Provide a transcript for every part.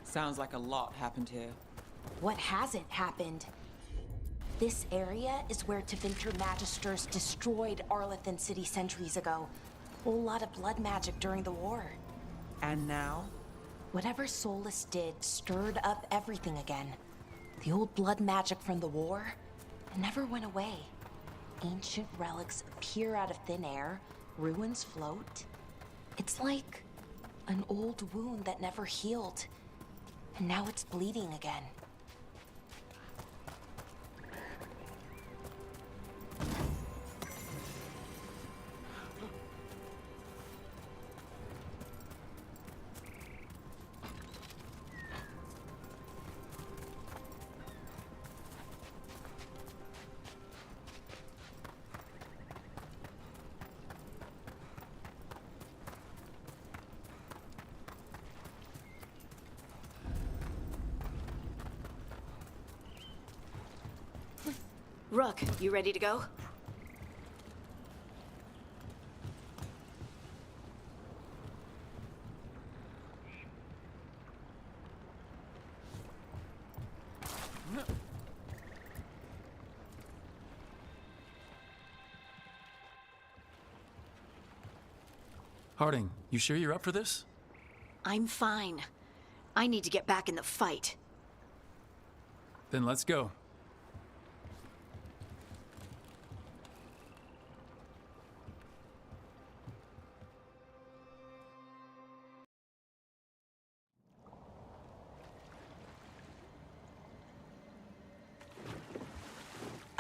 Sounds like a lot happened here. What hasn't happened? This area is where Tevinter Magisters destroyed Arlathan City centuries ago. Whole lot of blood magic during the war. And now? Whatever Solus did stirred up everything again. The old blood magic from the war, it never went away. Ancient relics appear out of thin air, ruins float. It's like an old wound that never healed, and now it's bleeding again. Rook, you ready to go? Harding, you sure you're up for this? I'm fine. I need to get back in the fight. Then let's go.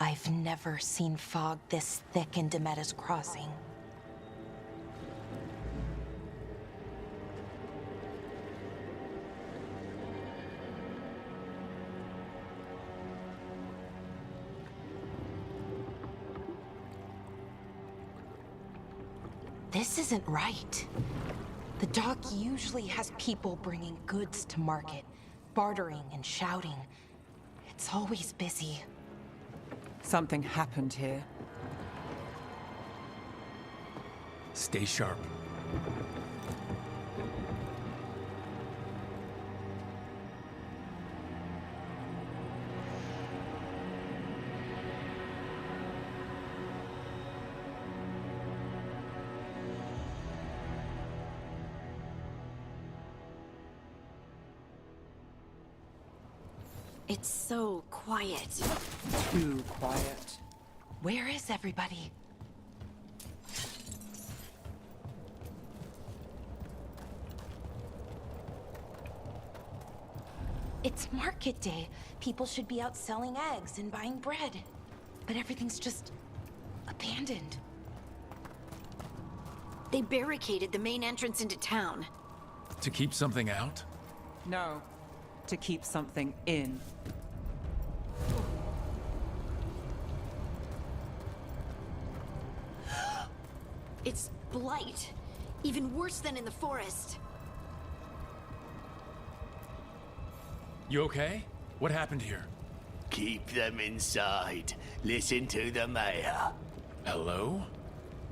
I've never seen fog this thick in Demetta's Crossing. This isn't right. The dock usually has people bringing goods to market, bartering and shouting. It's always busy. Something happened here. Stay sharp. It's so quiet. Too quiet. Where is everybody? It's market day. People should be out selling eggs and buying bread. But everything's just abandoned. They barricaded the main entrance into town. To keep something out? No, to keep something in. It's blight. Even worse than in the forest. You okay? What happened here? Keep them inside. Listen to the mayor. Hello?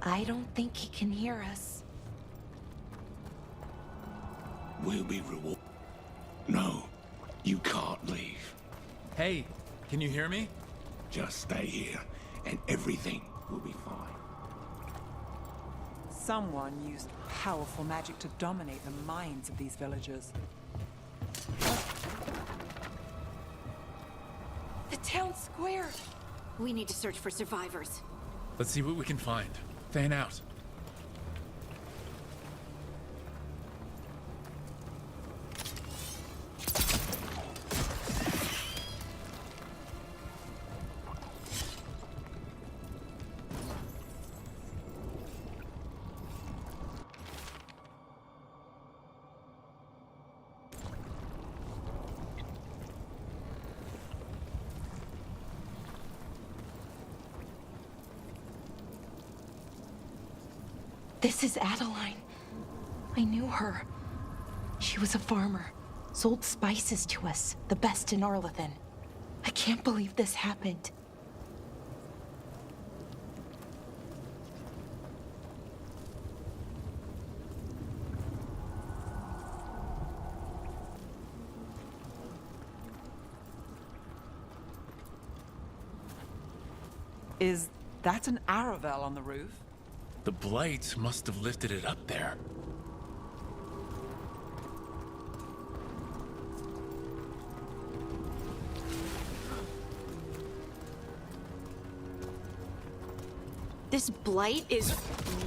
I don't think he can hear us. We'll be rewarded. No, you can't leave. Hey, can you hear me? Just stay here, and everything will be fine. Someone used powerful magic to dominate the minds of these villagers. The town square! We need to search for survivors. Let's see what we can find. Fan out. This is Adeline. I knew her. She was a farmer, sold spices to us, the best in Arlathan. I can't believe this happened. Is that an Aravel on the roof? The blight must have lifted it up there. This blight is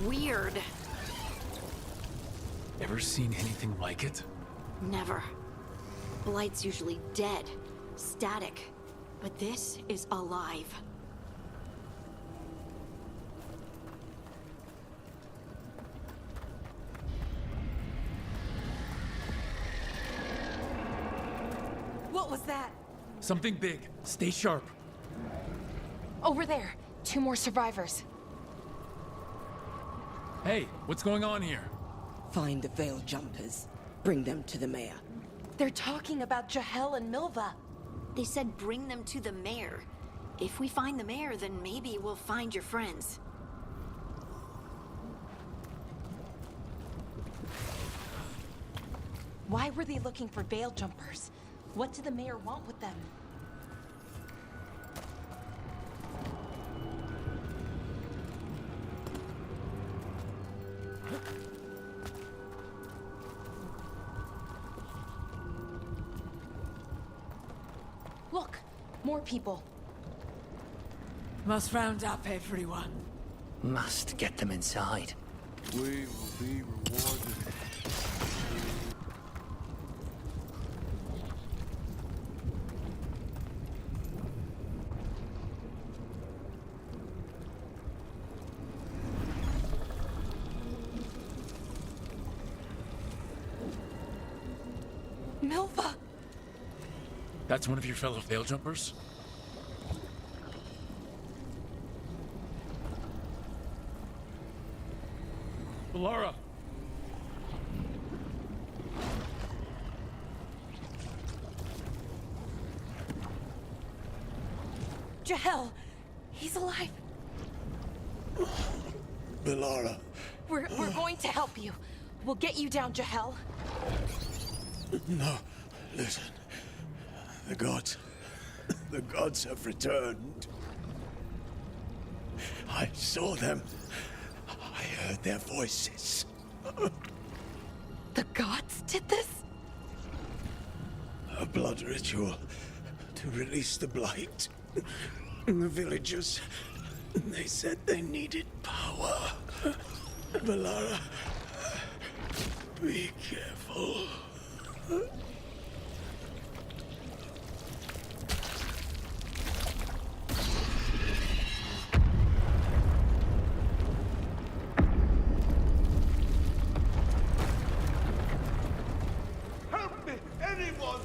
weird. Ever seen anything like it? Never. Blight's usually dead, static. But this is alive. What was that? Something big. Stay sharp. Over there. 2 more survivors. Hey, what's going on here? Find the Veil Jumpers. Bring them to the mayor. They're talking about Jahel and Milva. They said bring them to the mayor. If we find the mayor, then maybe we'll find your friends. Why were they looking for Veil Jumpers? What did the mayor want with them? Look, more people. Must round up everyone. Must get them inside. We will be rewarded. Milva! That's one of your fellow Veil Jumpers? Laura! Jahel! He's alive! Belara, We're going to help you. We'll get you down, Jahel. no, listen. The gods have returned. I saw them. I heard their voices. The gods did this? A blood ritual to release the blight. The villagers, they said they needed power. Belara, be careful. Help me, anyone!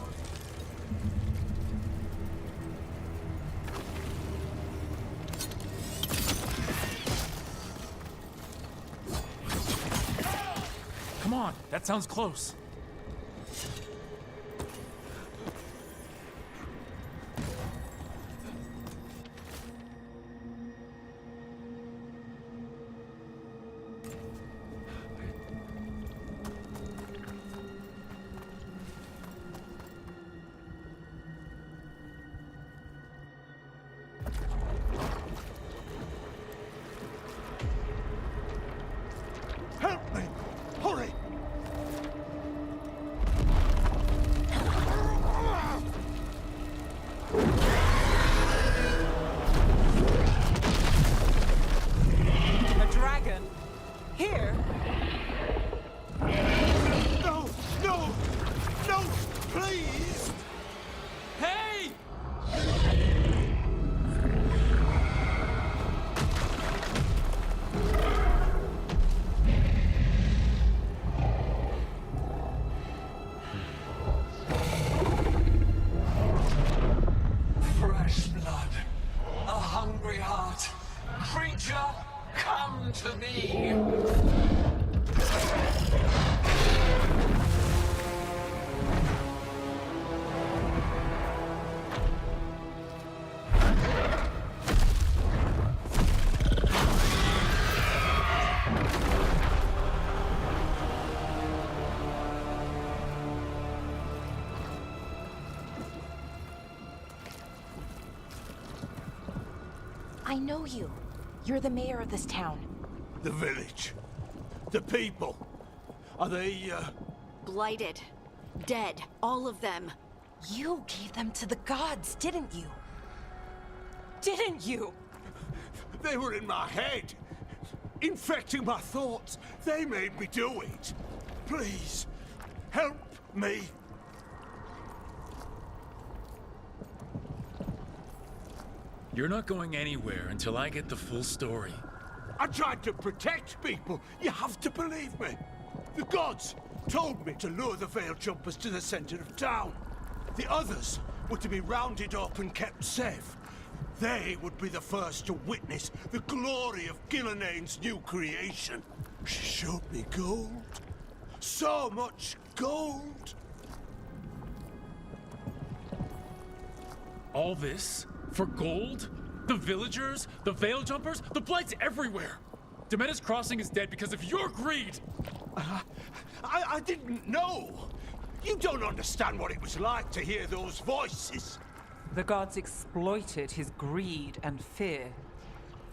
Come on, that sounds close. Help me! Hurry! I know you. You're the mayor of this town. The village. The people. Are they, Blighted. Dead. All of them. You gave them to the gods, didn't you? Didn't you? They were in my head. Infecting my thoughts. They made me do it. Please, help me. You're not going anywhere until I get the full story. I tried to protect people. You have to believe me. The gods told me to lure the Veil Jumpers to the center of town. The others were to be rounded up and kept safe. They would be the first to witness the glory of Gillenane's new creation. She showed me gold. So much gold. All this? For gold? The villagers? The Veil Jumpers? The Blight's everywhere! Demeter's Crossing is dead because of your greed! I didn't know. You don't understand what it was like to hear those voices. The gods exploited his greed and fear.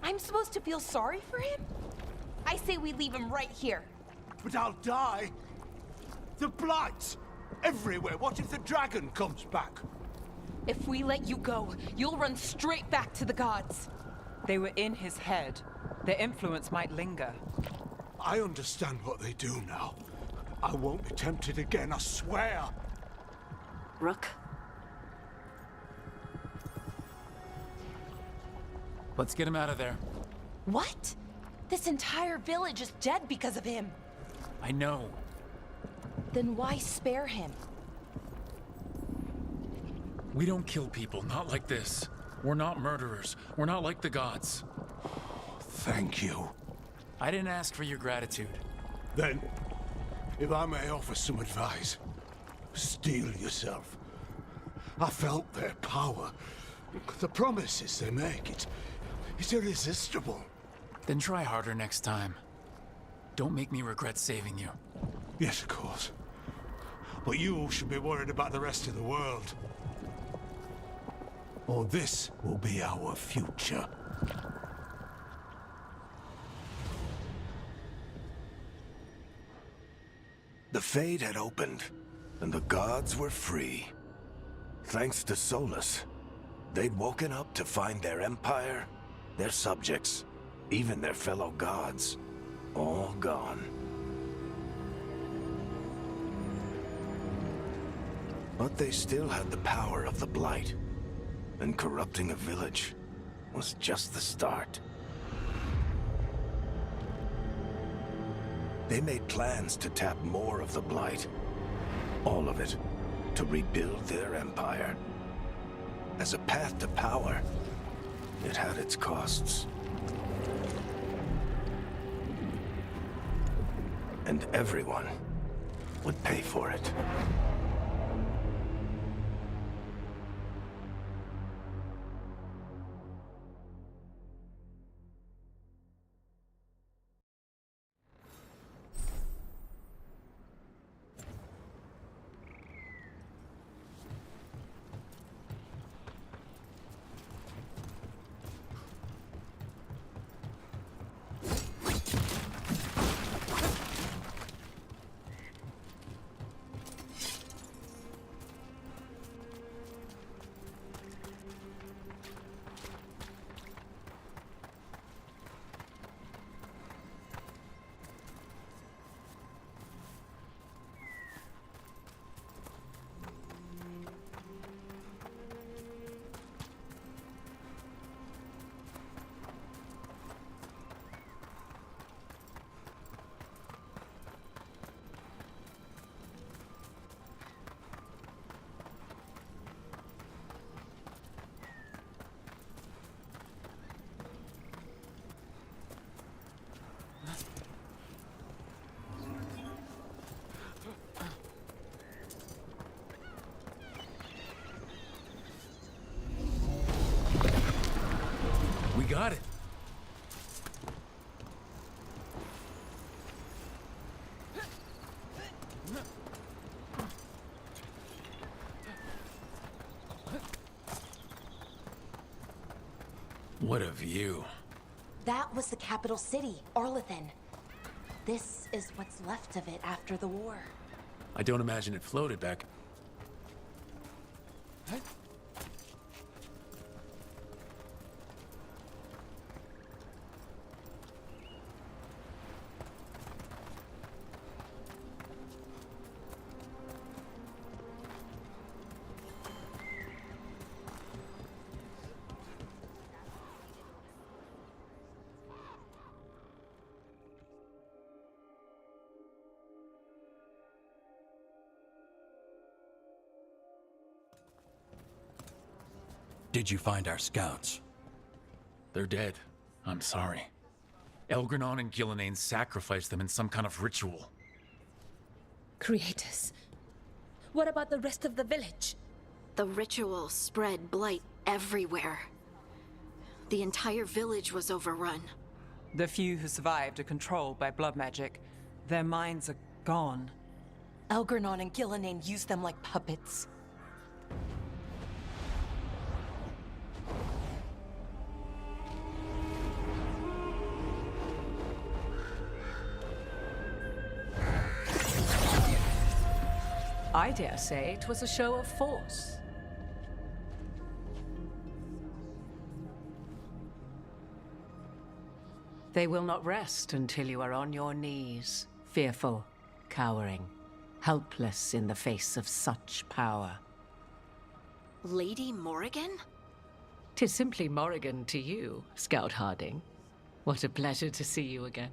I'm supposed to feel sorry for him? I say we leave him right here. But I'll die. The Blight! Everywhere. What if the dragon comes back? If we let you go, you'll run straight back to the gods. They were in his head. Their influence might linger. I understand what they do now. I won't be tempted again, I swear. Rook? Let's get him out of there. What? This entire village is dead because of him. I know. Then why spare him? We don't kill people, not like this. We're not murderers. We're not like the gods. Thank you. I didn't ask for your gratitude. Then, if I may offer some advice, steel yourself. I felt their power. The promises they make, it's irresistible. Then try harder next time. Don't make me regret saving you. Yes, of course. But you should be worried about the rest of the world. Or this will be our future. The Fade had opened, and the gods were free. Thanks to Solus, they'd woken up to find their empire, their subjects, even their fellow gods, all gone. But they still had the power of the Blight, and corrupting a village was just the start. They made plans to tap more of the Blight. All of it, to rebuild their empire. As a path to power, it had its costs. And everyone would pay for it. What a view. That was the capital city, Arlethan. This is what's left of it after the war. I don't imagine it floated back. Did you find our scouts? They're dead. I'm sorry. Elgranon and Gillenane sacrificed them in some kind of ritual. Creators. What about the rest of the village? The ritual spread blight everywhere. The entire village was overrun. The few who survived are controlled by blood magic. Their minds are gone. Elgranon and Gillenane used them like puppets. I dare say it was a show of force. They will not rest until you are on your knees, fearful, cowering, helpless in the face of such power. Lady Morrigan? 'Tis simply Morrigan to you, Scout Harding. What a pleasure to see you again.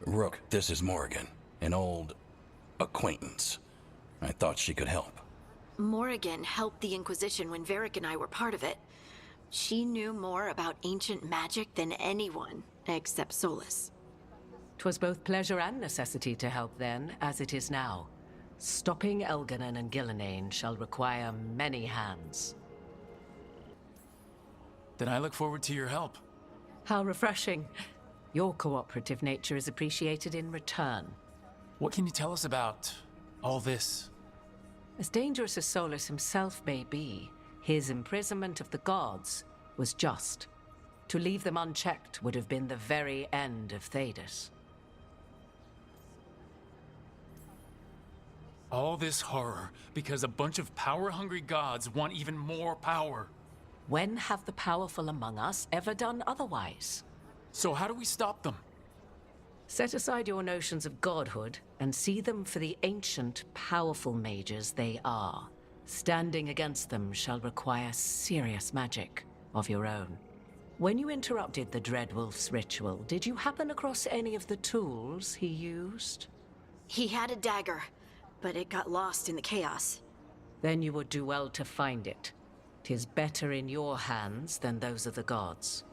Rook, this is Morrigan, an old acquaintance. I thought she could help. Morrigan helped the Inquisition when Varric and I were part of it. She knew more about ancient magic than anyone, except Solus. 'Twas both pleasure and necessity to help then, as it is now. Stopping Elganon and Gillenane shall require many hands. Then I look forward to your help. How refreshing. Your cooperative nature is appreciated in return. What can you tell us about all this? As dangerous as Solus himself may be, his imprisonment of the gods was just. To leave them unchecked would have been the very end of Thedas. All this horror because a bunch of power-hungry gods want even more power. When have the powerful among us ever done otherwise? So how do we stop them? Set aside your notions of godhood and see them for the ancient, powerful mages they are. Standing against them shall require serious magic of your own. When you interrupted the Dreadwolf's ritual, did you happen across any of the tools he used? He had a dagger, but it got lost in the chaos. Then you would do well to find it. 'Tis better in your hands than those of the gods.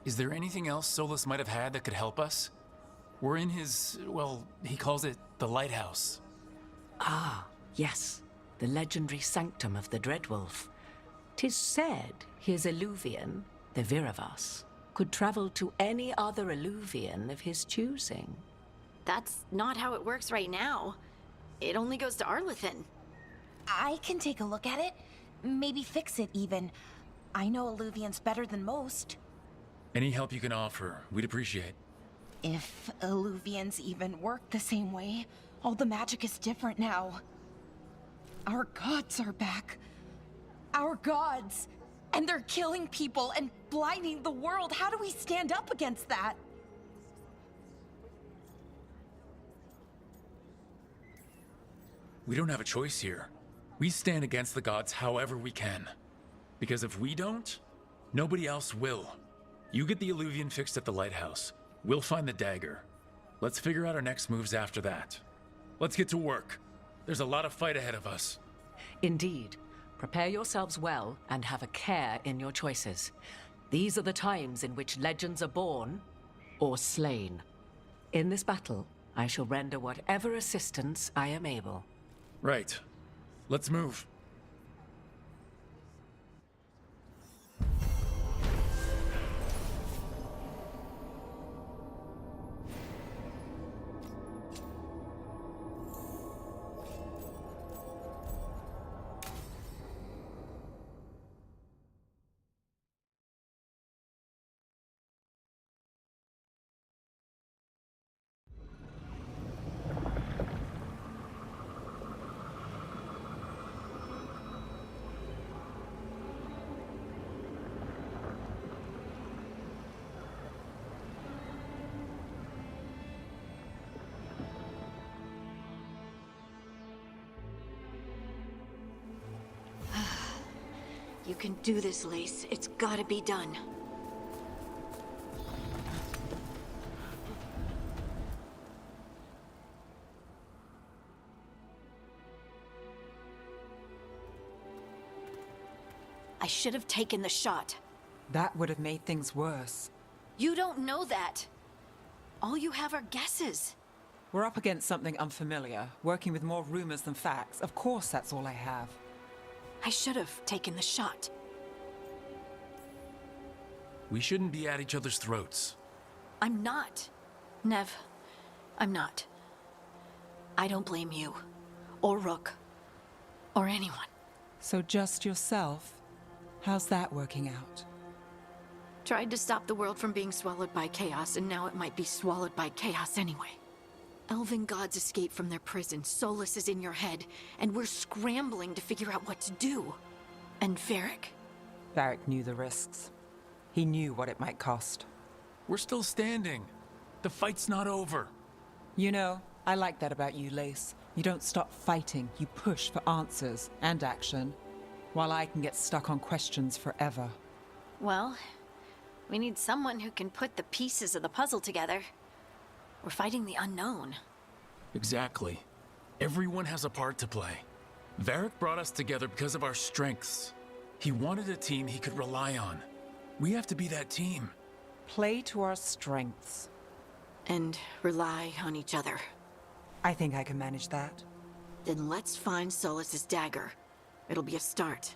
Is there anything else Solus might have had that could help us? We're in his, well, he calls it the lighthouse. Ah, yes. The legendary sanctum of the Dreadwolf. 'Tis said his Illuvian, the Viravas, could travel to any other Illuvian of his choosing. That's not how it works right now. It only goes to Arlethan. I can take a look at it. Maybe fix it, even. I know Illuvians better than most. Any help you can offer, we'd appreciate. If Illuvians even work the same way, all the magic is different now. Our gods are back. Our gods! And they're killing people and blinding the world. How do we stand up against that? We don't have a choice here. We stand against the gods however we can. Because if we don't, nobody else will. You get the Illuvian fixed at the lighthouse. We'll find the dagger. Let's figure out our next moves after that. Let's get to work. There's a lot of fight ahead of us. Indeed. Prepare yourselves well and have a care in your choices. These are the times in which legends are born or slain. In this battle, I shall render whatever assistance I am able. Right. Let's move. You can do this, Lace. It's gotta be done. I should have taken the shot. That would have made things worse. You don't know that. All you have are guesses. We're up against something unfamiliar, working with more rumors than facts. Of course, that's all I have. I should have taken the shot. We shouldn't be at each other's throats. I'm not. Nev, I'm not. I don't blame you, or Rook, or anyone. So just yourself? How's that working out? Tried to stop the world from being swallowed by chaos, and now it might be swallowed by chaos anyway. Elven gods escape from their prison, Solus is in your head, and we're scrambling to figure out what to do. And Varric? Varric knew the risks. He knew what it might cost. We're still standing. The fight's not over. You know, I like that about you, Lace. You don't stop fighting, you push for answers and action, while I can get stuck on questions forever. Well, we need someone who can put the pieces of the puzzle together. We're fighting the unknown. Exactly. Everyone has a part to play. Varric brought us together because of our strengths. He wanted a team he could rely on. We have to be that team. Play to our strengths. And rely on each other. I think I can manage that. Then let's find Solus's dagger. It'll be a start.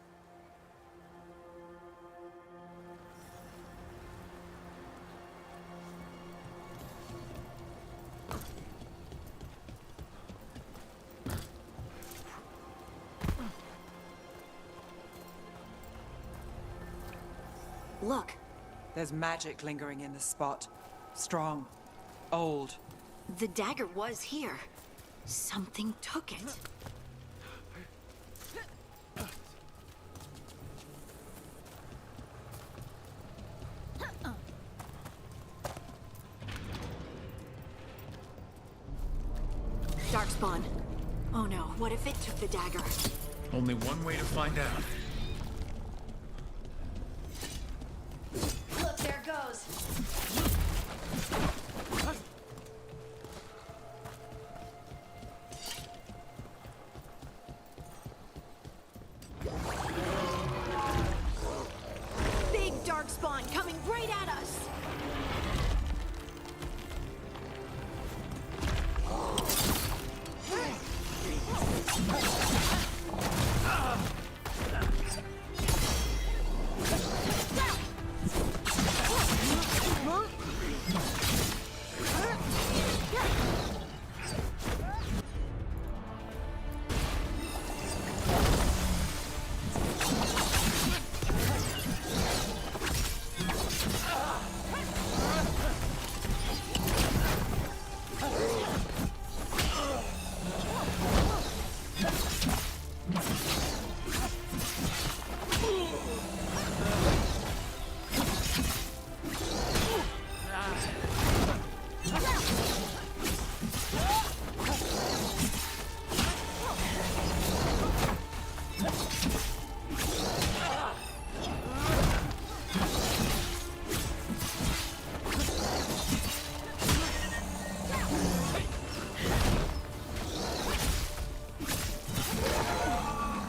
Look. There's magic lingering in this spot. Strong. Old. The dagger was here. Something took it. Darkspawn. Oh no, what if it took the dagger? Only one way to find out. Look, there it goes. Big Darkspawn coming right at us.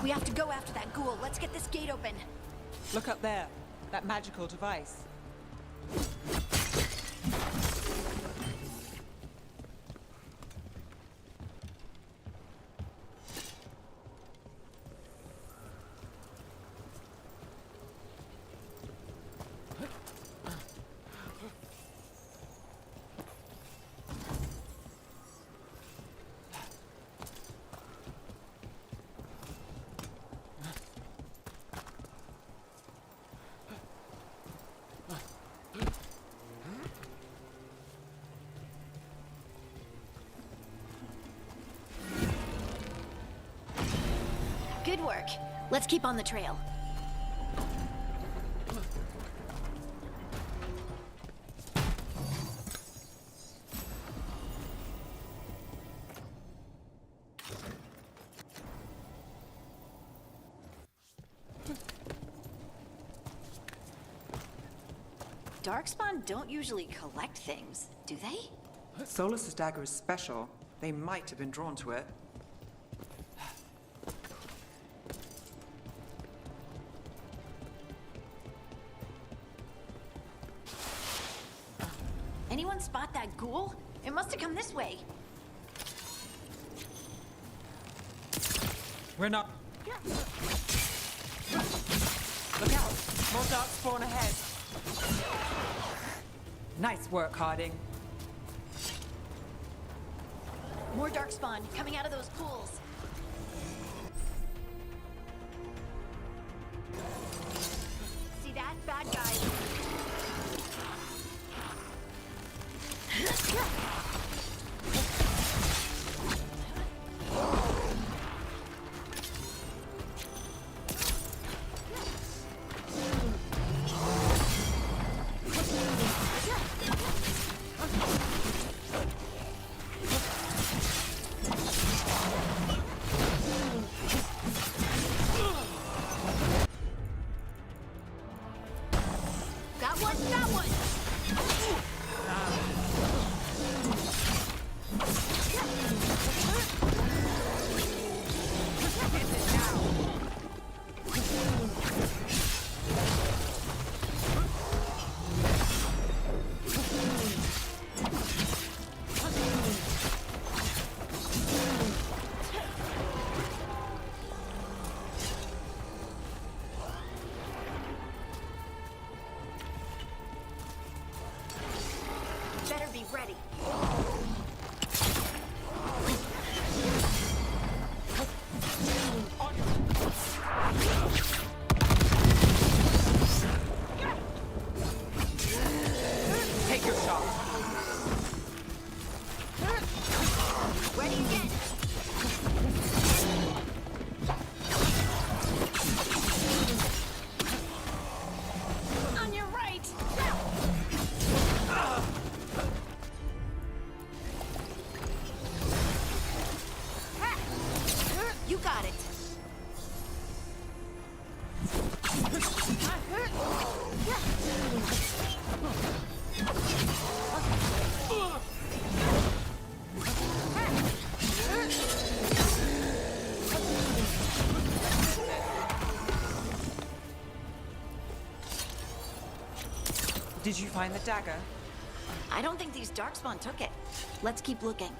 We have to go after that ghoul. Let's get this gate open. Look up there. That magical device. Good work. Let's keep on the trail. Darkspawn don't usually collect things, do they? Solus's dagger is special. They might have been drawn to it. Anyone spot that ghoul? It must have come this way. We're not... Look out! More dark spawn ahead. Nice work, Harding. More darkspawn coming out of those pools. See that? Bad guy. That one! Better be ready. Take your shot. Ready again. On your right. You got it. Did you find the dagger? I don't think these Darkspawn took it. Let's keep looking.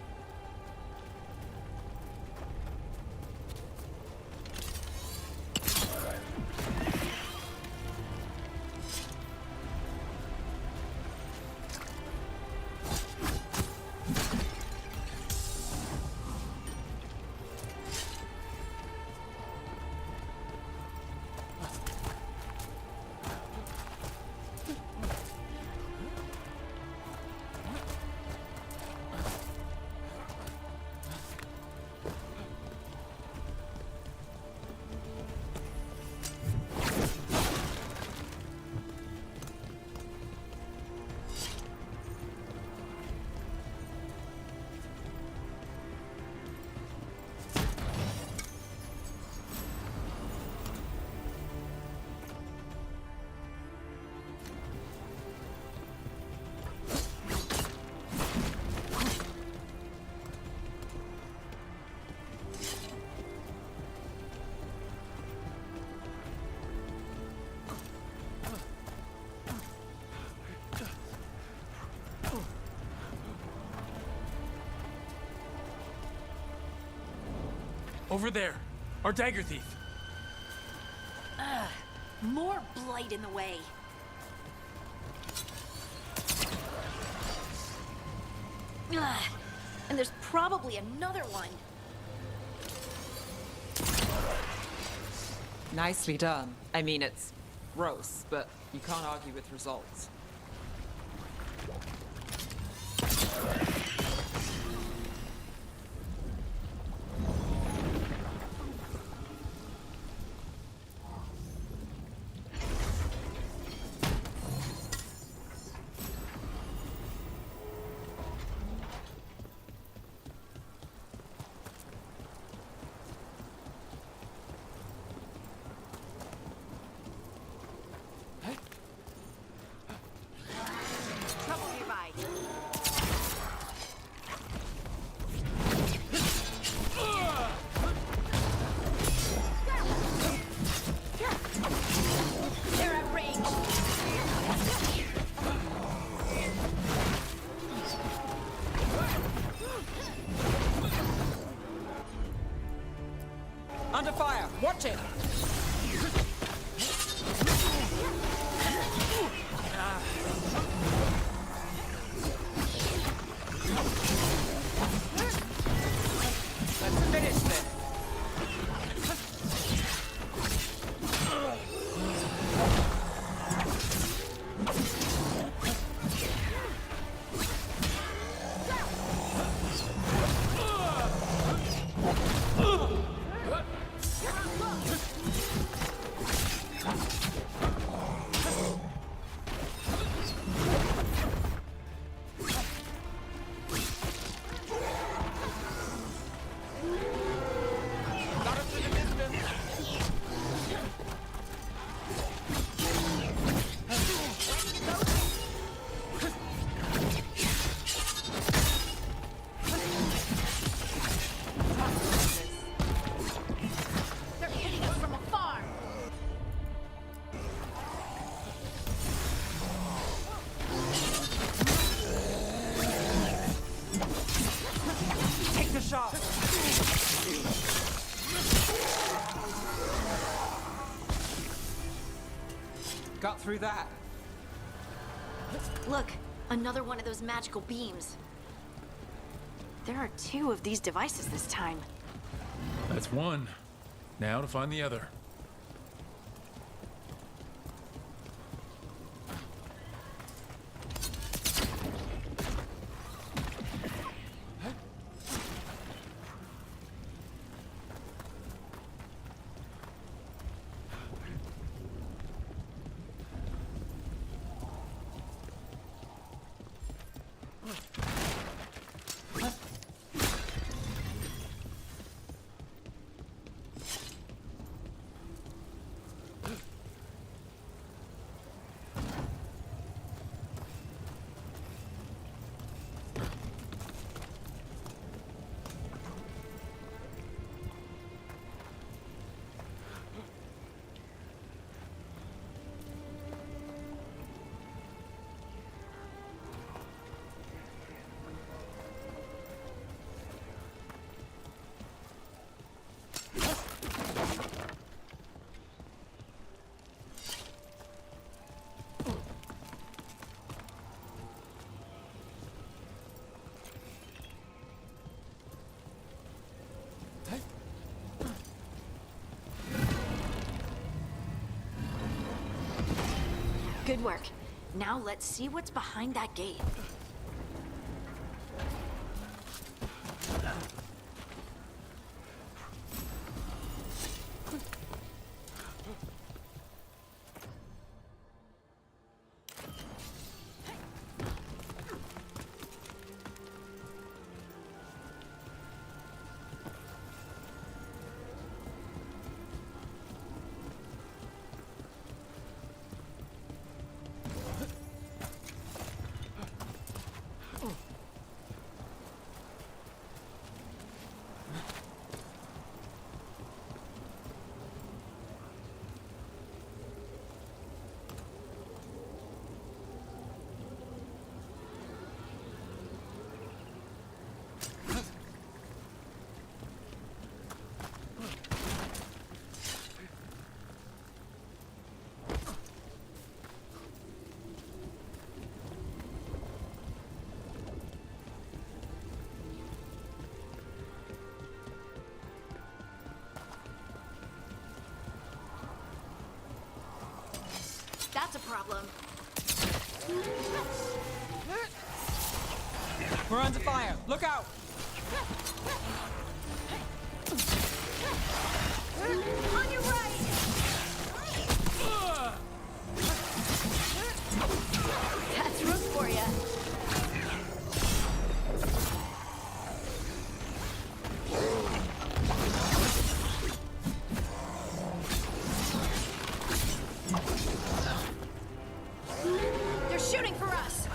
Over there, our dagger thief. More blight in the way. And there's probably another one. Nicely done. I mean, it's gross, but you can't argue with results. Under fire! Watch it! Let's finish this! Got through that. Look, another one of those magical beams. There are 2 of these devices this time. That's one. Now to find the other. Good work. Now let's see what's behind that gate. That's a problem. We're under fire! Look out! On your right! That's room for you. They're shooting for us.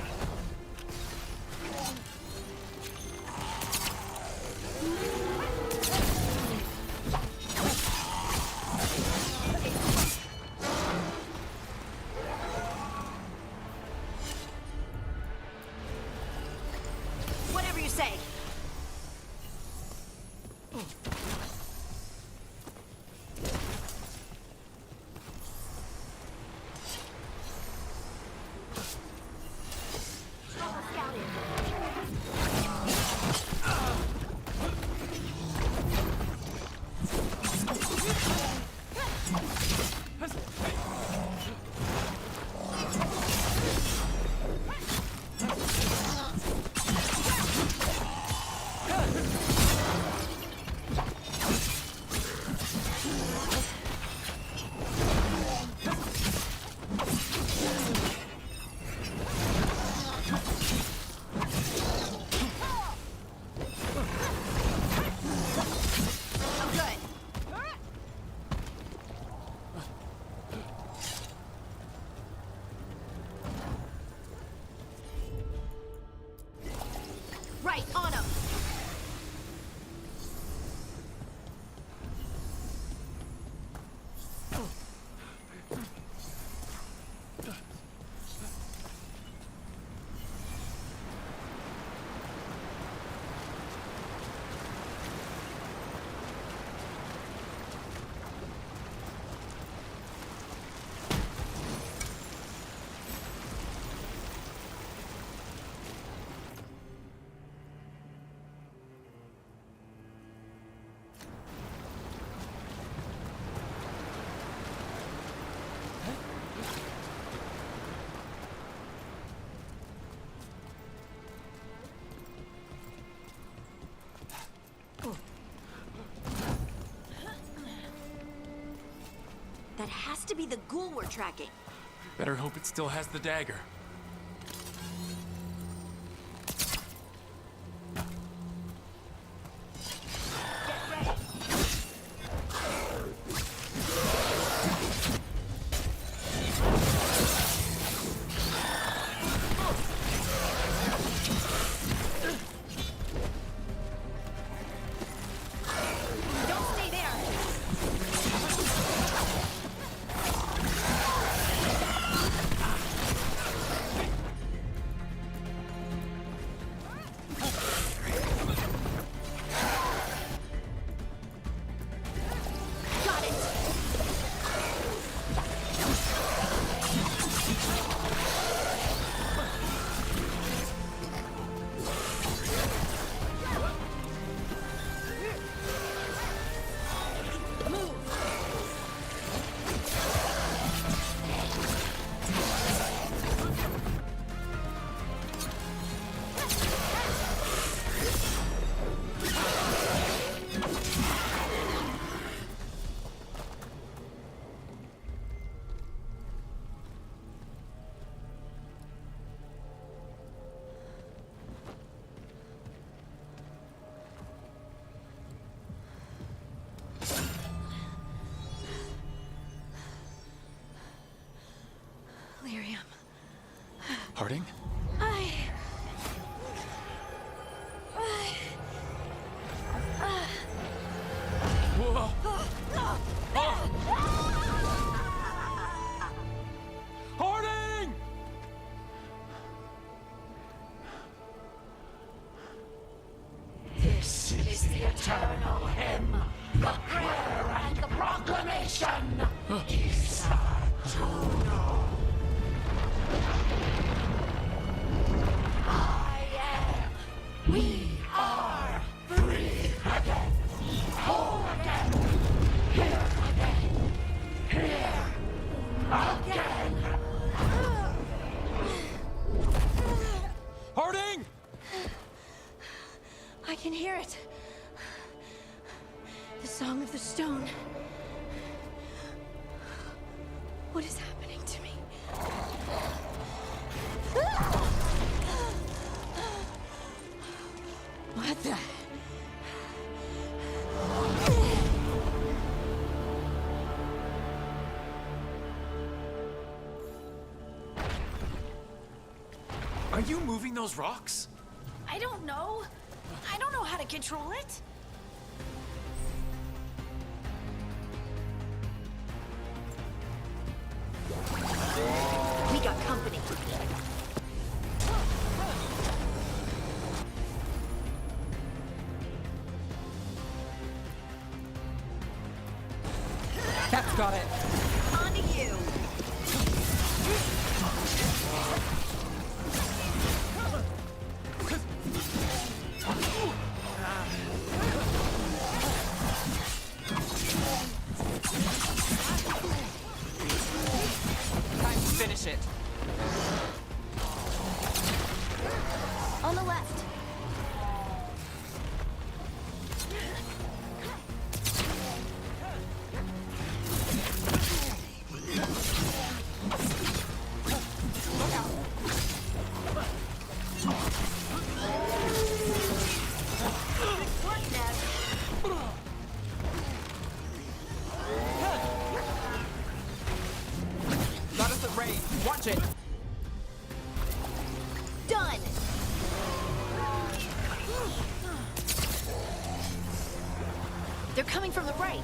That has to be the ghoul we're tracking. Better hope it still has the dagger. Harding? Whoa! Harding! This is the eternal hymn, the prayer and the proclamation. Isa to know. We are free again, whole again, here again, here again. Harding! I can hear it. The Song of the Stone. What is happening to me? What the? Are you moving those rocks? I don't know. I don't know how to control it. We got company. That's got it. On to you. Time to finish it. On the left. Got us at range. Watch it. Done. They're coming from the right.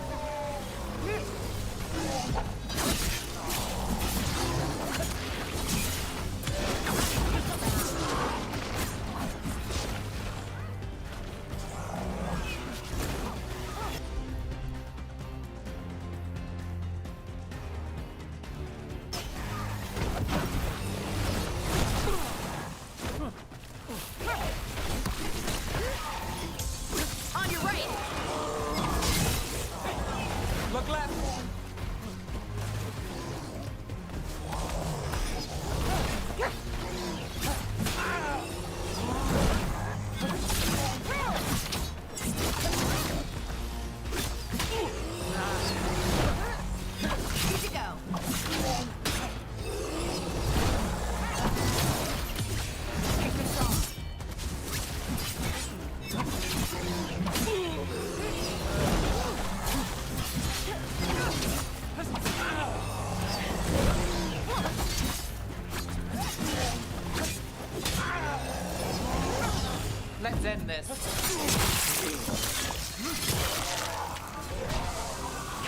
On your right. Look left.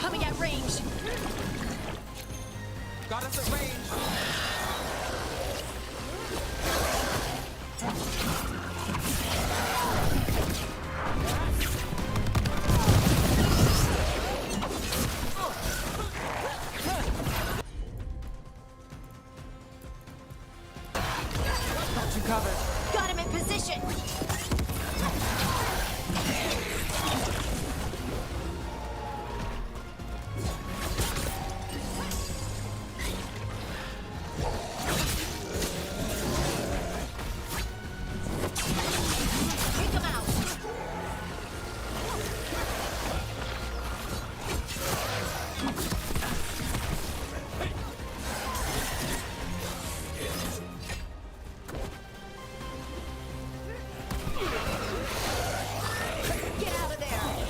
coming at range. Got us at range. Got you covered. Got him in position. Take him out. Get out of there.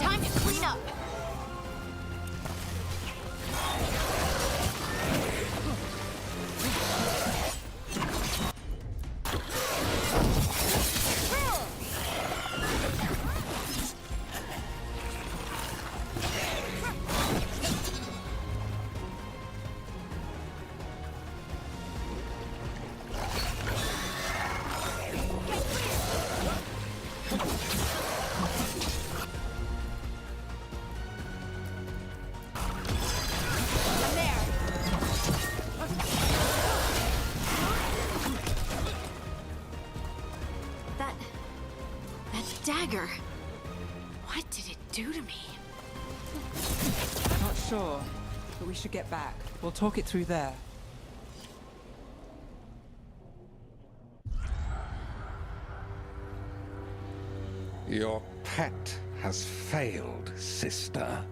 Time to clean up. I'm there. That dagger. What did it do to me? Not sure, but we should get back. We'll talk it through there. Your pet has failed, sister.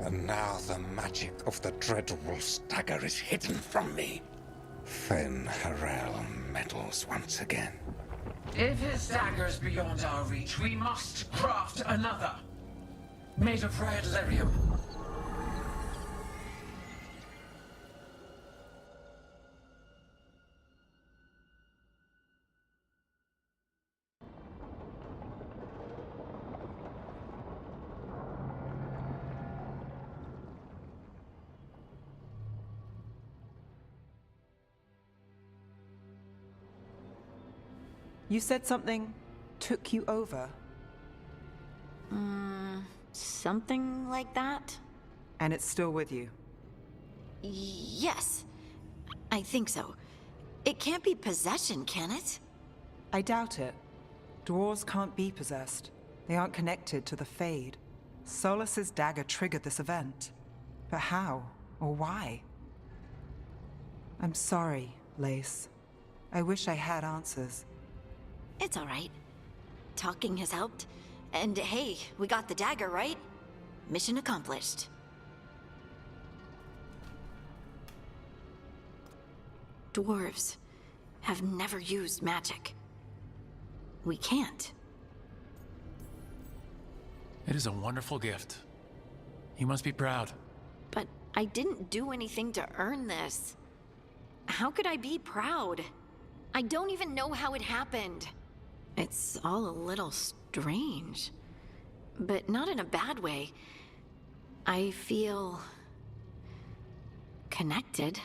And now the magic of the dreadful dagger is hidden from me. Fen Harel meddles once again. If his dagger's beyond our reach, we must craft another. Made of red lyrium. You said something took you over, Something like that? and it's still with you. Yes. I think so. It can't be possession, can it? I doubt it. Dwarves can't be possessed. They aren't connected to the Fade. Solus's dagger triggered this event. But how? Or why? I'm sorry, Lace. I wish I had answers. It's all right. Talking has helped. And hey, we got the dagger, right? Mission accomplished. Dwarves have never used magic. We can't. It is a wonderful gift. You must be proud. But I didn't do anything to earn this. How could I be proud? I don't even know how it happened. It's all a little strange. But not in a bad way. I feel... connected.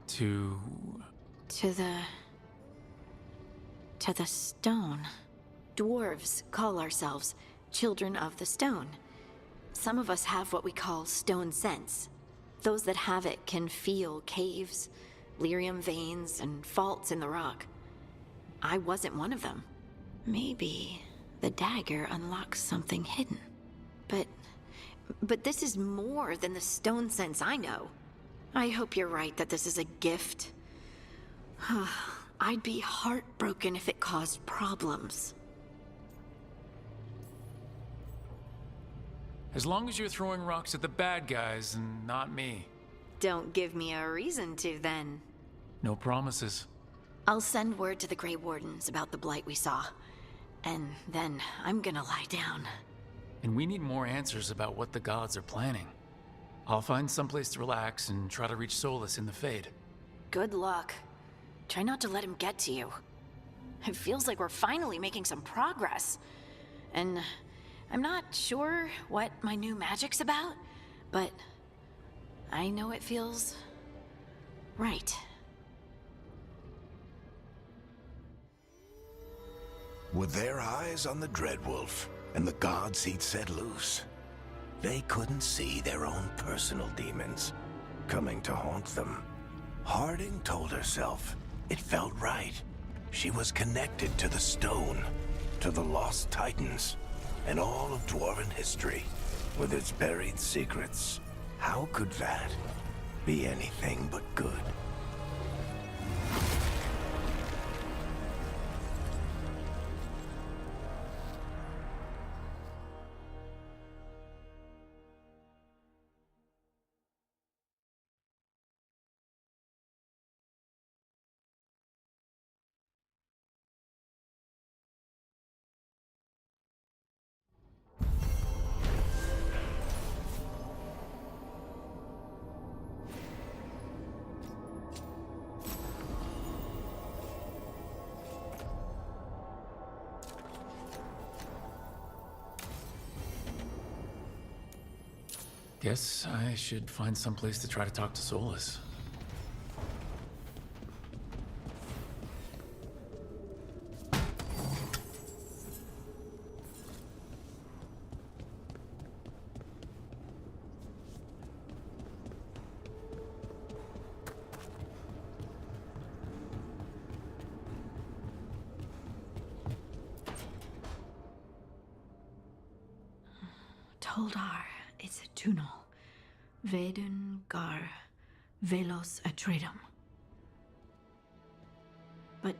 To To the stone. Dwarves call ourselves children of the stone. Some of us have what we call stone sense. Those that have it can feel caves, lyrium veins, and faults in the rock. I wasn't one of them. Maybe the dagger unlocks something hidden. But this is more than the stone sense I know. I hope you're right that this is a gift. I'd be heartbroken if it caused problems. as long as you're throwing rocks at the bad guys and not me. Don't give me a reason to, then. No promises. I'll send word to the Grey Wardens about the blight we saw. And then I'm gonna lie down. And we need more answers about what the gods are planning. I'll find someplace to relax and try to reach Solus in the Fade. Good luck. Try not to let him get to you. It feels like we're finally making some progress. And I'm not sure what my new magic's about, but I know it feels right. With their eyes on the Dreadwolf and the gods he'd set loose, they couldn't see their own personal demons coming to haunt them. Harding told herself it felt right. She was connected to the stone, to the lost titans, and all of Dwarven history, with its buried secrets. How could that be anything but good? Guess I should find someplace to try to talk to Solus. Toldar, it's a tunnel. Veilguard, Velos Atreitum. But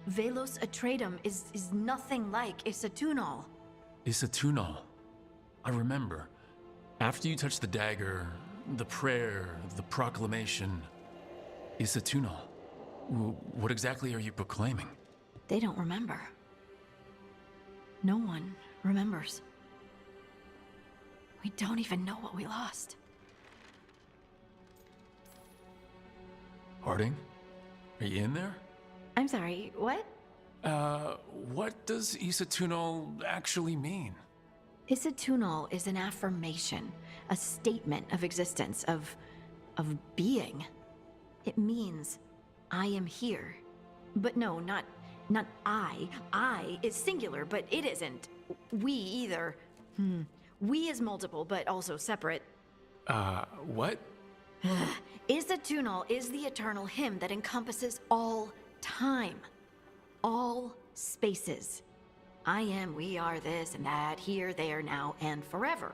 Velos Atreitum is nothing like Isatunal. Isatunal. I remember. After you touched the dagger, the prayer, the proclamation. Isatunal. What exactly are you proclaiming? They don't remember. No one remembers. We don't even know what we lost. Harding? Are you in there? I'm sorry, what? What does Isatunal actually mean? Isatunal is an affirmation, a statement of existence, of being. It means, I am here. But no, not I. I is singular, but it isn't. We either. We is multiple, but also separate. What? Isatunal is the eternal hymn that encompasses all time. All spaces. I am, we are, this and that, here, there, now, and forever.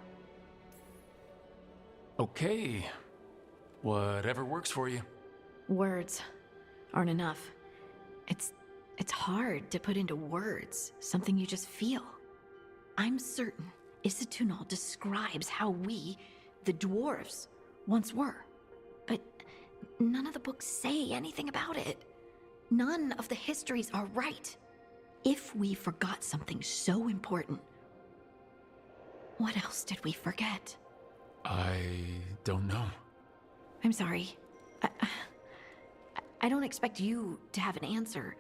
Okay. Whatever works for you. Words aren't enough. It's hard to put into words something you just feel. I'm certain Isatunal describes how we, the dwarves, once were. But none of the books say anything about it. None of the histories are right. If we forgot something so important, what else did we forget? I don't know. I'm sorry. I don't expect you to have an answer.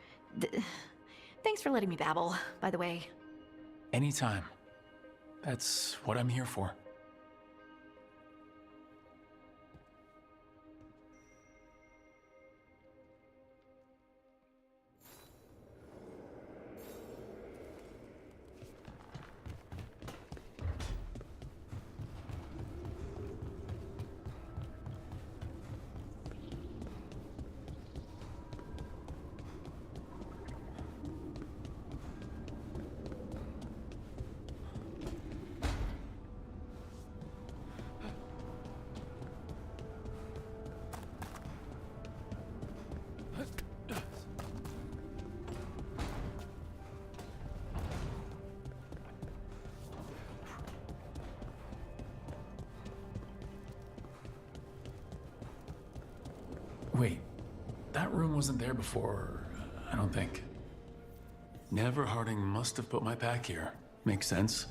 Thanks for letting me babble, by the way. Anytime. That's what I'm here for. Wait, that room wasn't there before, I don't think. Never Harding must have put my pack here. Makes sense.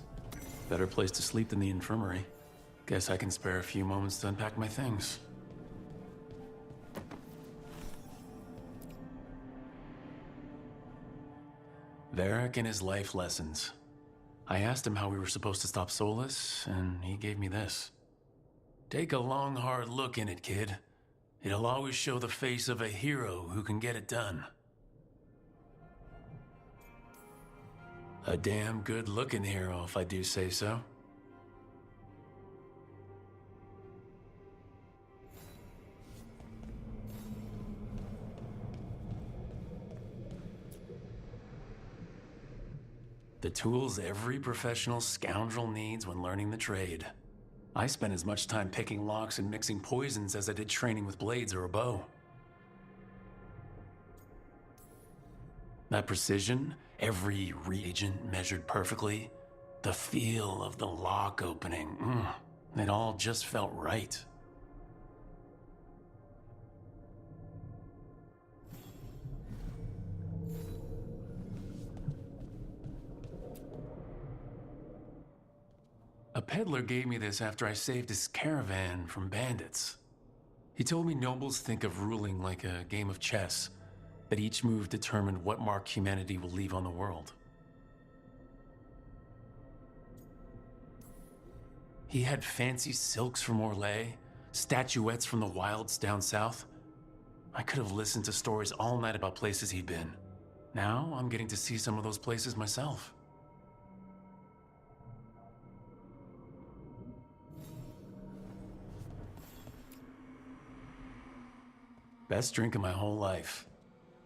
Better place to sleep than the infirmary. Guess I can spare a few moments to unpack my things. Varric and his life lessons. I asked him how we were supposed to stop Solus, and he gave me this. Take a long, hard look in it, kid. It'll always show the face of a hero who can get it done. A damn good-looking hero, if I do say so. The tools every professional scoundrel needs when learning the trade. I spent as much time picking locks and mixing poisons as I did training with blades or a bow. That precision, every reagent measured perfectly, the feel of the lock opening, it all just felt right. A peddler gave me this after I saved his caravan from bandits. He told me nobles think of ruling like a game of chess, that each move determined what mark humanity will leave on the world. He had fancy silks from Orlais, statuettes from the wilds down south. I could have listened to stories all night about places he'd been. Now I'm getting to see some of those places myself. Best drink of my whole life.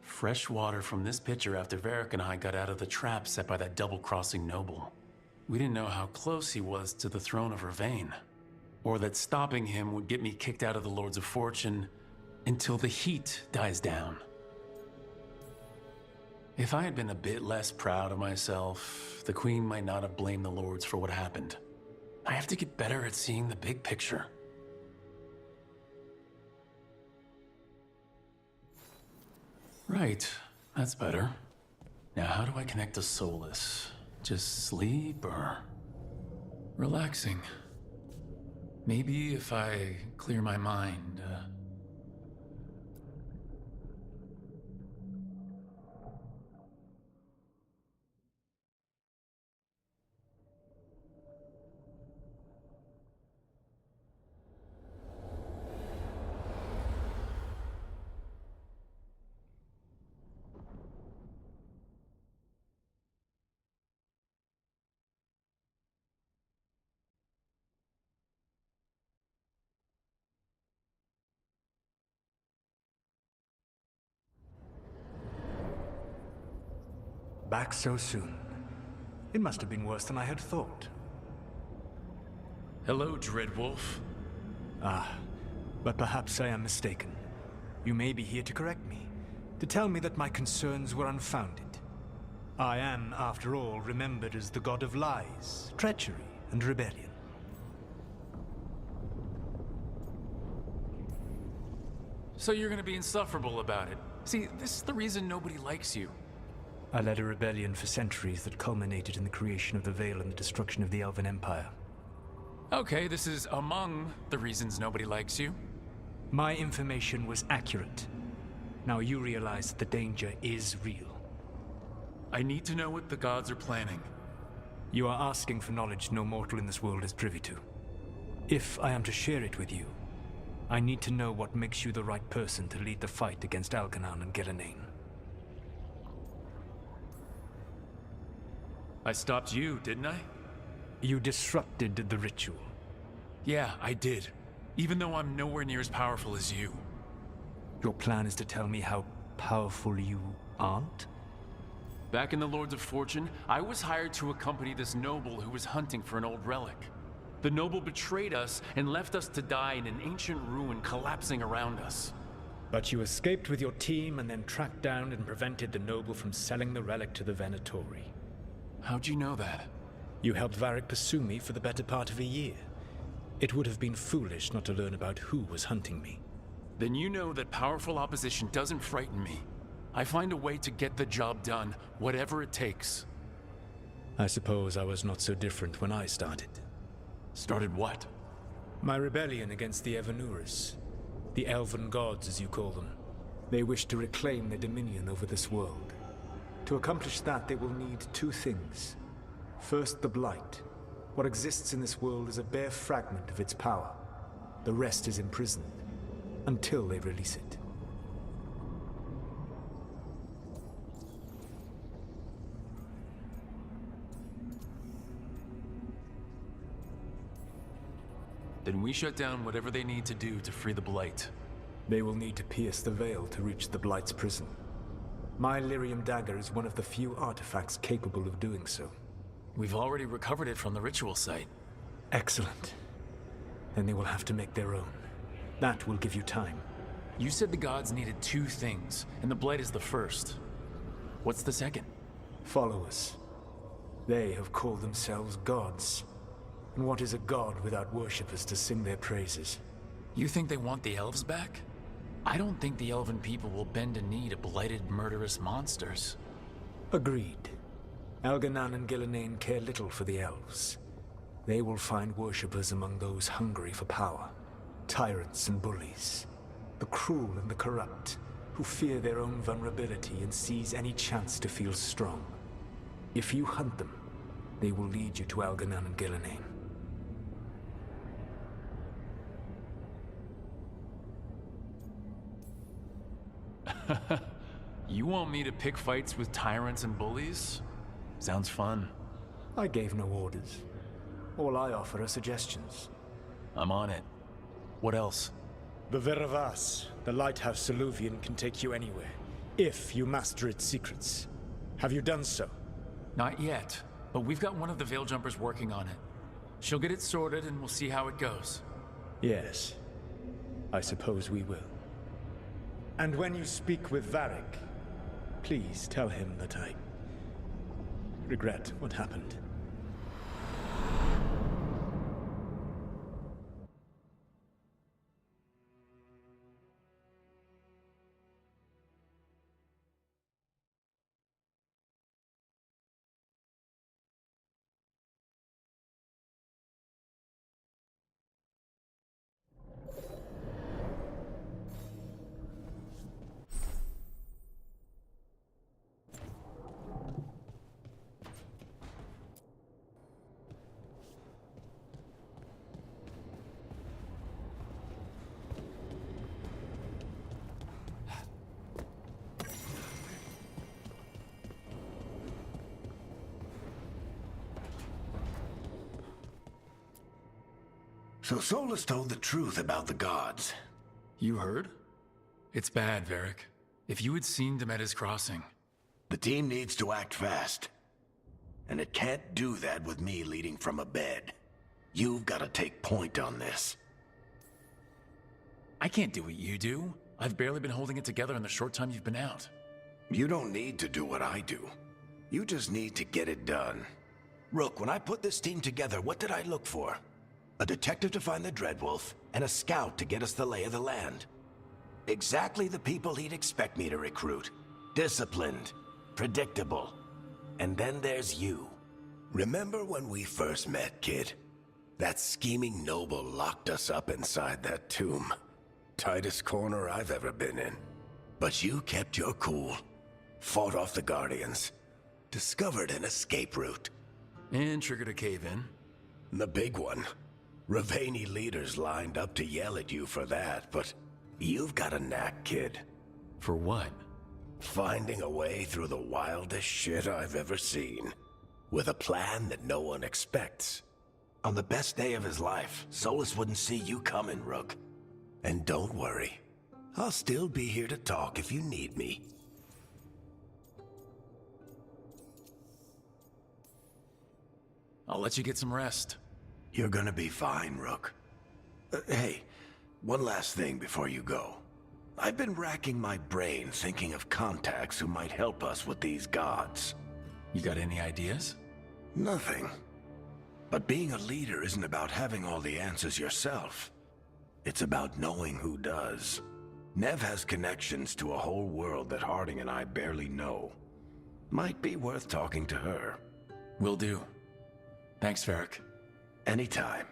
Fresh water from this pitcher after Varric and I got out of the trap set by that double-crossing noble. We didn't know how close he was to the throne of Vervain, or that stopping him would get me kicked out of the Lords of Fortune until the heat dies down. If I had been a bit less proud of myself, the Queen might not have blamed the Lords for what happened. I have to get better at seeing the big picture. Right, that's better. Now how do I connect to Solus? Just sleep or relaxing? Maybe if I clear my mind. Back so soon. It must have been worse than I had thought. Hello, Dreadwolf. But perhaps I am mistaken. You may be here to correct me, to tell me that my concerns were unfounded. I am, after all, remembered as the god of lies, treachery, and rebellion. So you're gonna be insufferable about it. See, this is the reason nobody likes you. I led a rebellion for centuries that culminated in the creation of the Veil and the destruction of the Elven Empire. Okay, this is among the reasons nobody likes you. My information was accurate. Now you realize that the danger is real. I need to know what the gods are planning. You are asking for knowledge no mortal in this world is privy to. If I am to share it with you, I need to know what makes you the right person to lead the fight against Algernon and Gillenane. I stopped you, didn't I? You disrupted the ritual. Yeah, I did. Even though I'm nowhere near as powerful as you. Your plan is to tell me how powerful you aren't? Back in the Lords of Fortune, I was hired to accompany this noble who was hunting for an old relic. The noble betrayed us and left us to die in an ancient ruin collapsing around us. But you escaped with your team and then tracked down and prevented the noble from selling the relic to the Venatori. How'd you know that? You helped Varric pursue me for the better part of a year. It would have been foolish not to learn about who was hunting me. Then you know that powerful opposition doesn't frighten me. I find a way to get the job done, whatever it takes. I suppose I was not so different when I started. Started what? My rebellion against the Evanuris. The elven gods, as you call them. They wish to reclaim their dominion over this world. To accomplish that, they will need two things. First, the Blight. What exists in this world is a bare fragment of its power. The rest is imprisoned, until they release it. Then we shut down whatever they need to do to free the Blight. They will need to pierce the veil to reach the Blight's prison. My lyrium dagger is one of the few artifacts capable of doing so. We've already recovered it from the ritual site. Excellent. Then they will have to make their own. That will give you time. You said the gods needed two things, and the Blight is the first. What's the second? Followers. They have called themselves gods. And what is a god without worshippers to sing their praises? You think they want the elves back? I don't think the elven people will bend a knee to blighted, murderous monsters. Agreed. Elganan and Gillenane care little for the elves. They will find worshippers among those hungry for power. Tyrants and bullies. The cruel and the corrupt, who fear their own vulnerability and seize any chance to feel strong. If you hunt them, they will lead you to Elganan and Gillenane. You want me to pick fights with tyrants and bullies? Sounds fun. I gave no orders. All I offer are suggestions. I'm on it. What else? The Veravas, the lighthouse Soluvian, can take you anywhere, if you master its secrets. Have you done so? Not yet, but we've got one of the Veil Jumpers working on it. She'll get it sorted and we'll see how it goes. Yes. I suppose we will. And when you speak with Varric, please tell him that I regret what happened. So Solus told the truth about the gods. You heard? It's bad, Varric. If you had seen Demeda's crossing. The team needs to act fast. And it can't do that with me leading from a bed. You've got to take point on this. I can't do what you do. I've barely been holding it together in the short time you've been out. You don't need to do what I do. You just need to get it done. Rook, when I put this team together, what did I look for? A detective to find the Dreadwolf, and a scout to get us the lay of the land. Exactly the people he'd expect me to recruit. Disciplined, predictable. And then there's you. Remember when we first met, kid? That scheming noble locked us up inside that tomb. Tightest corner I've ever been in. But you kept your cool. Fought off the Guardians. Discovered an escape route. And triggered a cave-in. The big one. Ravani leaders lined up to yell at you for that, but you've got a knack, kid. For what? Finding a way through the wildest shit I've ever seen. With a plan that no one expects. On the best day of his life, Solus wouldn't see you coming, Rook. And don't worry. I'll still be here to talk if you need me. I'll let you get some rest. You're gonna be fine, Rook. Hey, one last thing before you go. I've been racking my brain thinking of contacts who might help us with these gods. You got any ideas? Nothing. But being a leader isn't about having all the answers yourself. It's about knowing who does. Nev has connections to a whole world that Harding and I barely know. Might be worth talking to her. Will do. Thanks, Varric. Anytime.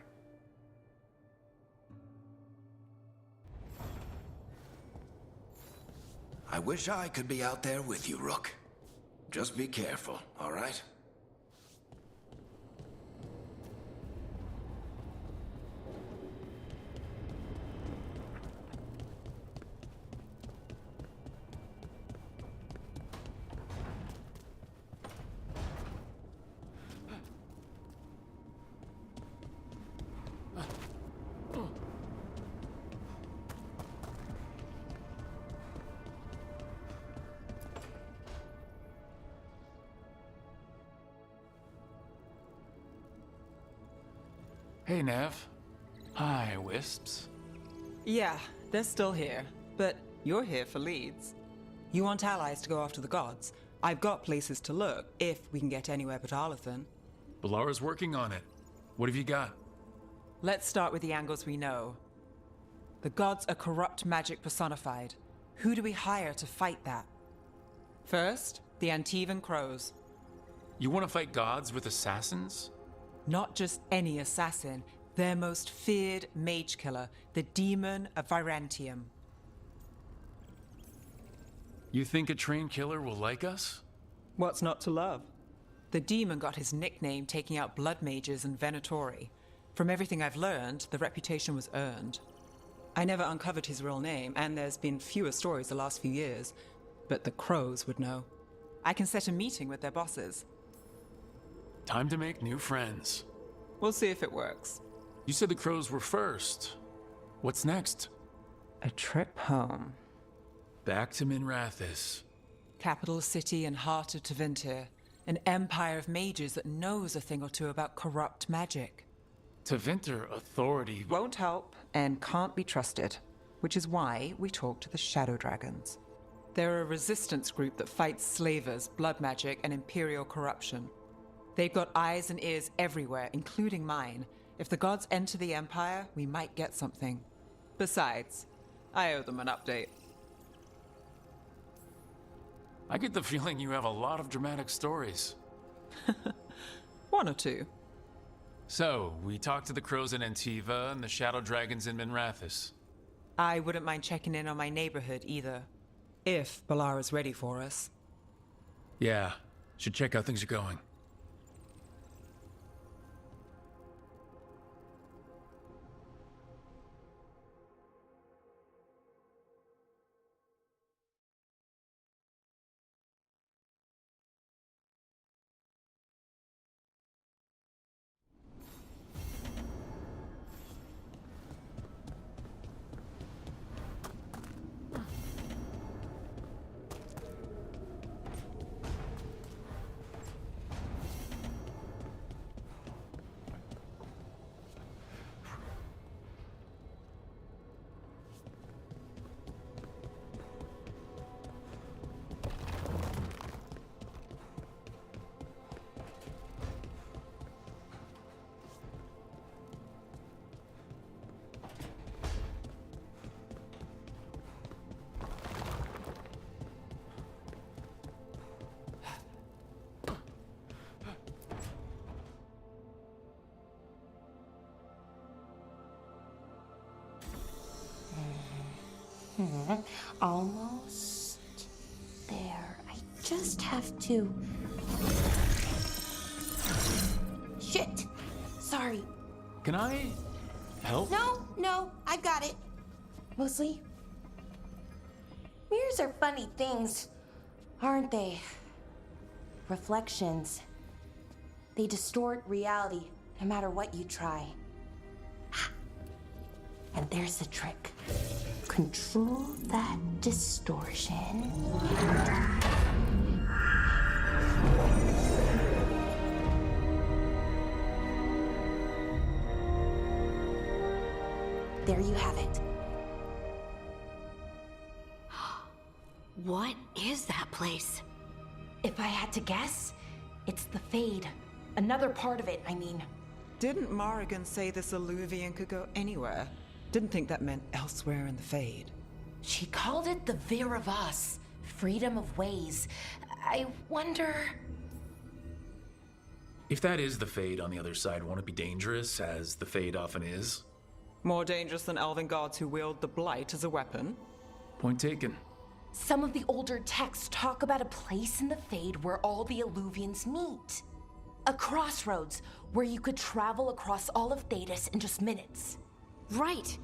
I wish I could be out there with you, Rook. Just be careful, all right? Hey, Nev. Hi, Wisps. Yeah, they're still here, but you're here for leads. You want allies to go after the gods? I've got places to look, if we can get anywhere but Arlathan. Balara's working on it. What have you got? Let's start with the angles we know. The gods are corrupt magic personified. Who do we hire to fight that? First, the Antivan Crows. You want to fight gods with assassins? Not just any assassin, their most feared mage killer, the Demon of Virantium. You think a trained killer will like us? What's not to love? The demon got his nickname taking out blood mages and Venatori. From everything I've learned, the reputation was earned. I never uncovered his real name, and there's been fewer stories the last few years, but the Crows would know. I can set a meeting with their bosses. Time to make new friends. We'll see if it works. You said the Crows were first. What's next? A trip home. Back to Minrathous. Capital city and heart of Tevinter. An empire of mages that knows a thing or two about corrupt magic. Tevinter authority won't help and can't be trusted, which is why we talk to the Shadow Dragons. They're a resistance group that fights slavers, blood magic, and imperial corruption. They've got eyes and ears everywhere, including mine. If the gods enter the Empire, we might get something. Besides, I owe them an update. I get the feeling you have a lot of dramatic stories. One or two. So, we talked to the Crows in Antiva and the Shadow Dragons in Minrathous. I wouldn't mind checking in on my neighborhood either. If Balara's ready for us. Yeah, should check how things are going. Almost there. I just have to... Shit! Sorry. Can I help? No, I've got it. Mostly. Mirrors are funny things, aren't they? Reflections. They distort reality, no matter what you try. And there's the trick. Control that distortion. There you have it. What is that place? If I had to guess, it's the Fade. Another part of it, I mean. Didn't Morrigan say this Illuvian could go anywhere? Didn't think that meant elsewhere in the Fade. She called it the Vir of Us, freedom of ways. I wonder... If that is the Fade on the other side, won't it be dangerous, as the Fade often is? More dangerous than elven guards who wield the Blight as a weapon? Point taken. Some of the older texts talk about a place in the Fade where all the Illuvians meet. A crossroads where you could travel across all of Thedas in just minutes. Right.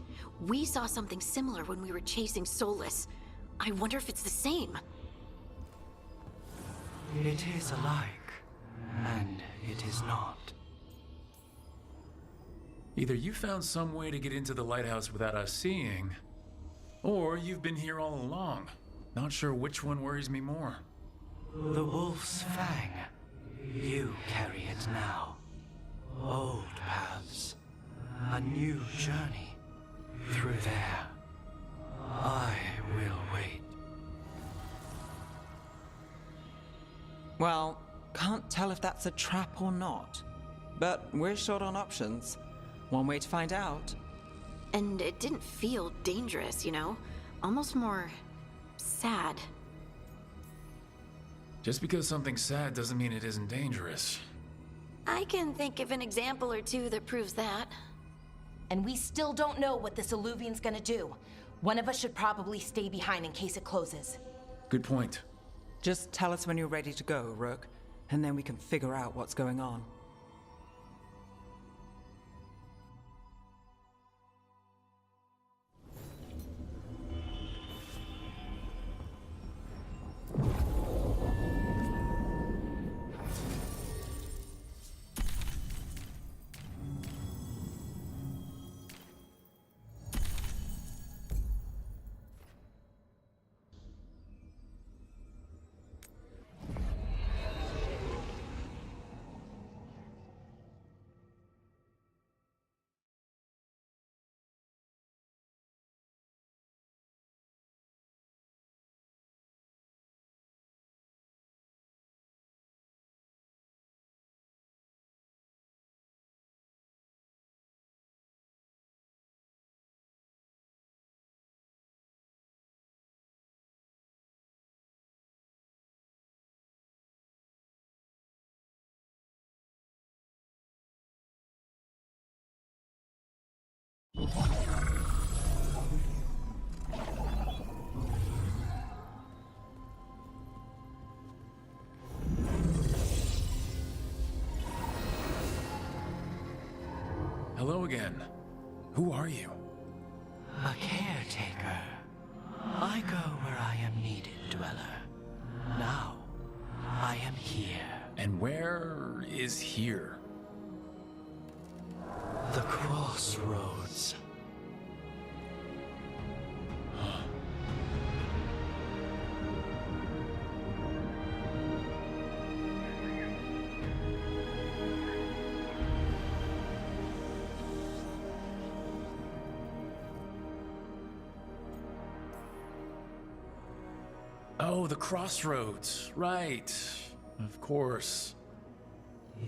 We saw something similar when we were chasing Solus. I wonder if it's the same. It is alike, and it is not. Either you found some way to get into the lighthouse without us seeing, or you've been here all along. Not sure which one worries me more. The Wolf's Fang. You carry it now. Old paths. A new journey. Through there. I will wait. Well, can't tell if that's a trap or not. But we're short on options. One way to find out. And it didn't feel dangerous, you know? Almost more sad. Just because something's sad doesn't mean it isn't dangerous. I can think of an example or two that proves that. And we still don't know what this Illuvian's gonna do. One of us should probably stay behind in case it closes. Good point. Just tell us when you're ready to go, Rook, and then we can figure out what's going on. Hello again. Who are you? A caretaker. I go where I am needed, Dweller. Now, I am here. And where is here? The Crossroads. Oh, the Crossroads. Right. Of course.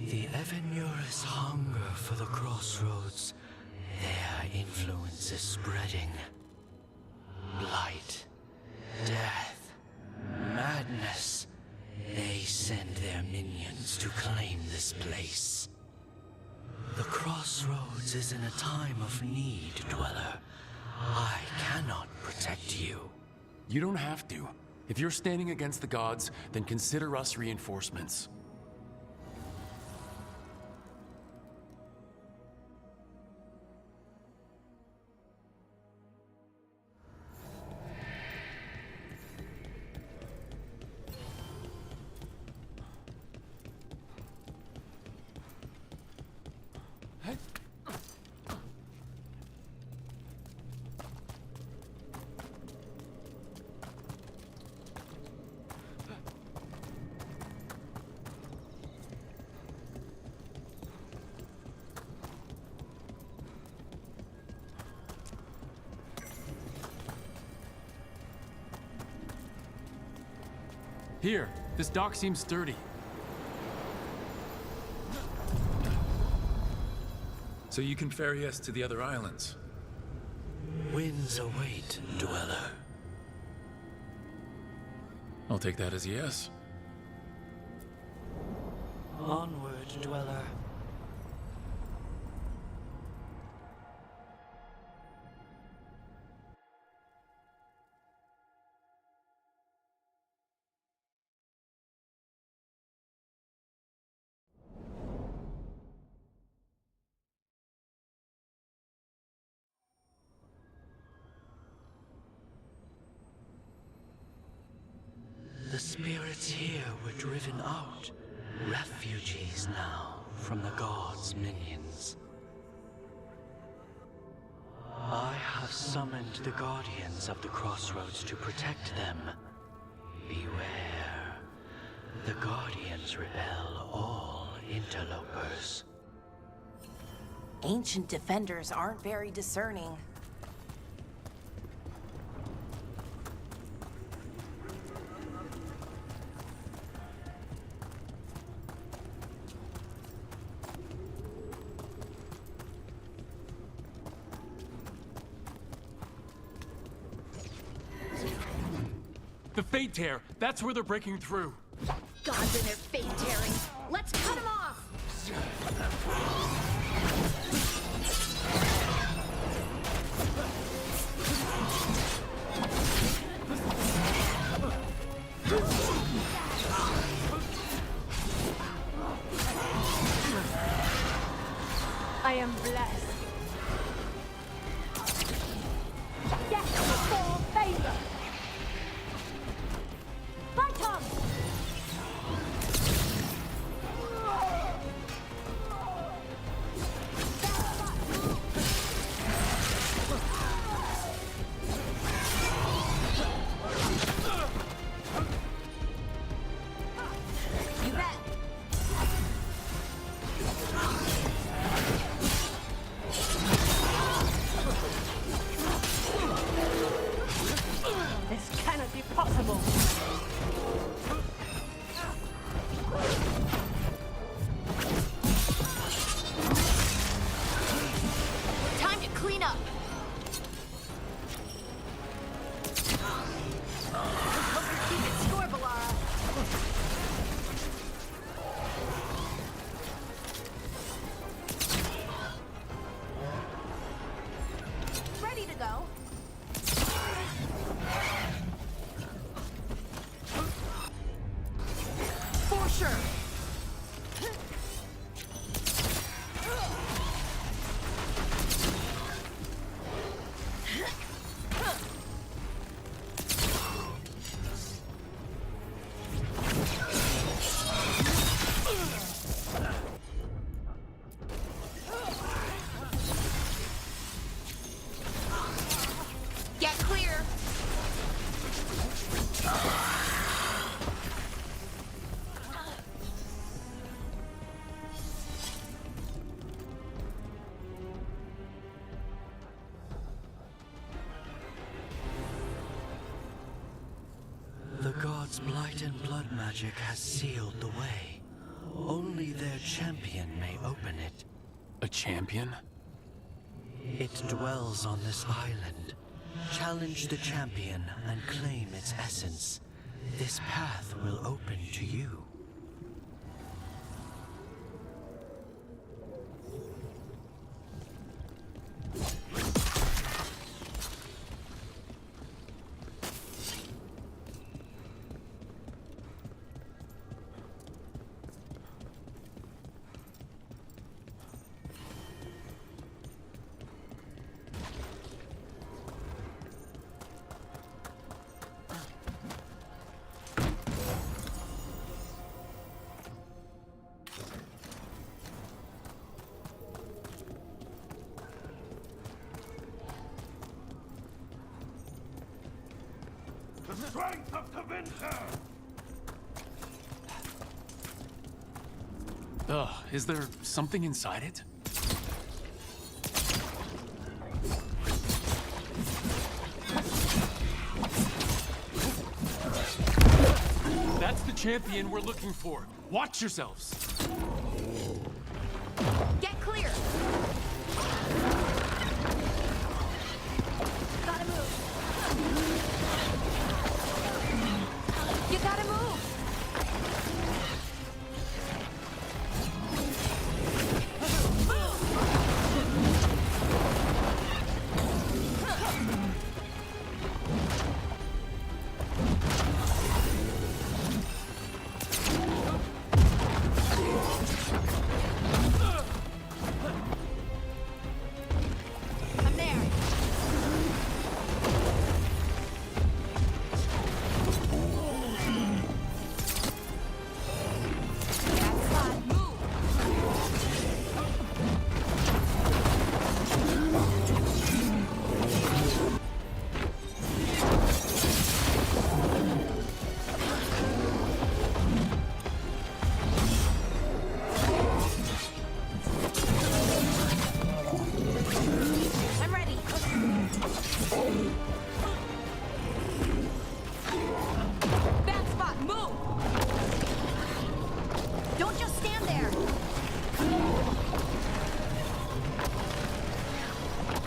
The Evenurus hunger for the Crossroads. Their influence is spreading. Blight, death, madness. They send their minions to claim this place. The Crossroads is in a time of need, Dweller. I cannot protect you. You don't have to. If you're standing against the gods, then consider us reinforcements. Here, this dock seems sturdy. So you can ferry us to the other islands? Winds await, Dweller. I'll take that as a yes. Onward Night Dweller. The spirits here were driven out, refugees now from the gods' minions. I have summoned the guardians of the Crossroads to protect them. Beware. The guardians repel all interlopers. Ancient defenders aren't very discerning. The Fate Tear! That's where they're breaking through! Gods and their fate tearing! Let's cut them off! I am blessed. Death before favor. Fight on! You bet. This cannot be possible. Time to clean up! Hope you're keeping score, Valara. Ready to go. For sure. Get clear. The gods' blight and blood magic has sealed the way. Only their champion may open it. A champion? It dwells on this island. Challenge the champion and claim its essence. This path will open to you. The strength of the winter! Ugh, is there something inside it? That's the champion we're looking for. Watch yourselves. Get clear. Gotta move. You gotta move.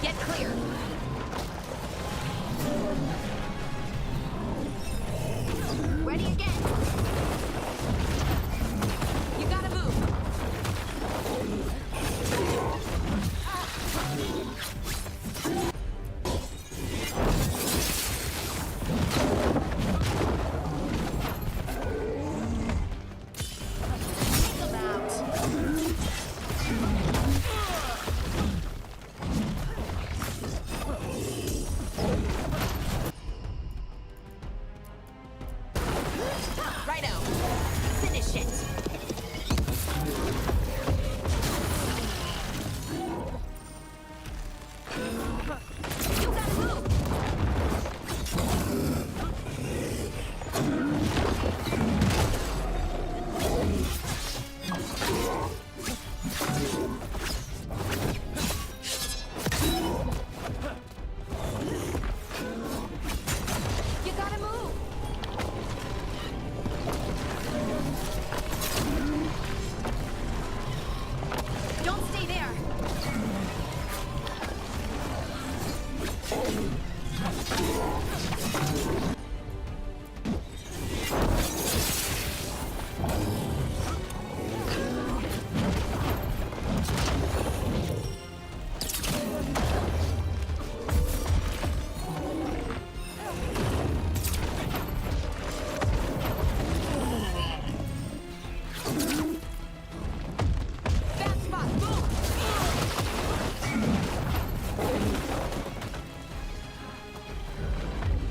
Get clear. Ready again. You gotta move. Take them out. Righto. Finish it. You gotta move. You gotta move. Don't stay there. Bad spot. Move.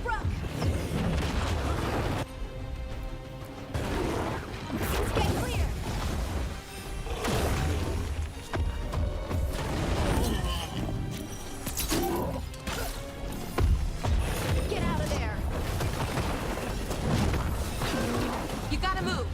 Brooke. Get clear. Get out of there. You gotta move.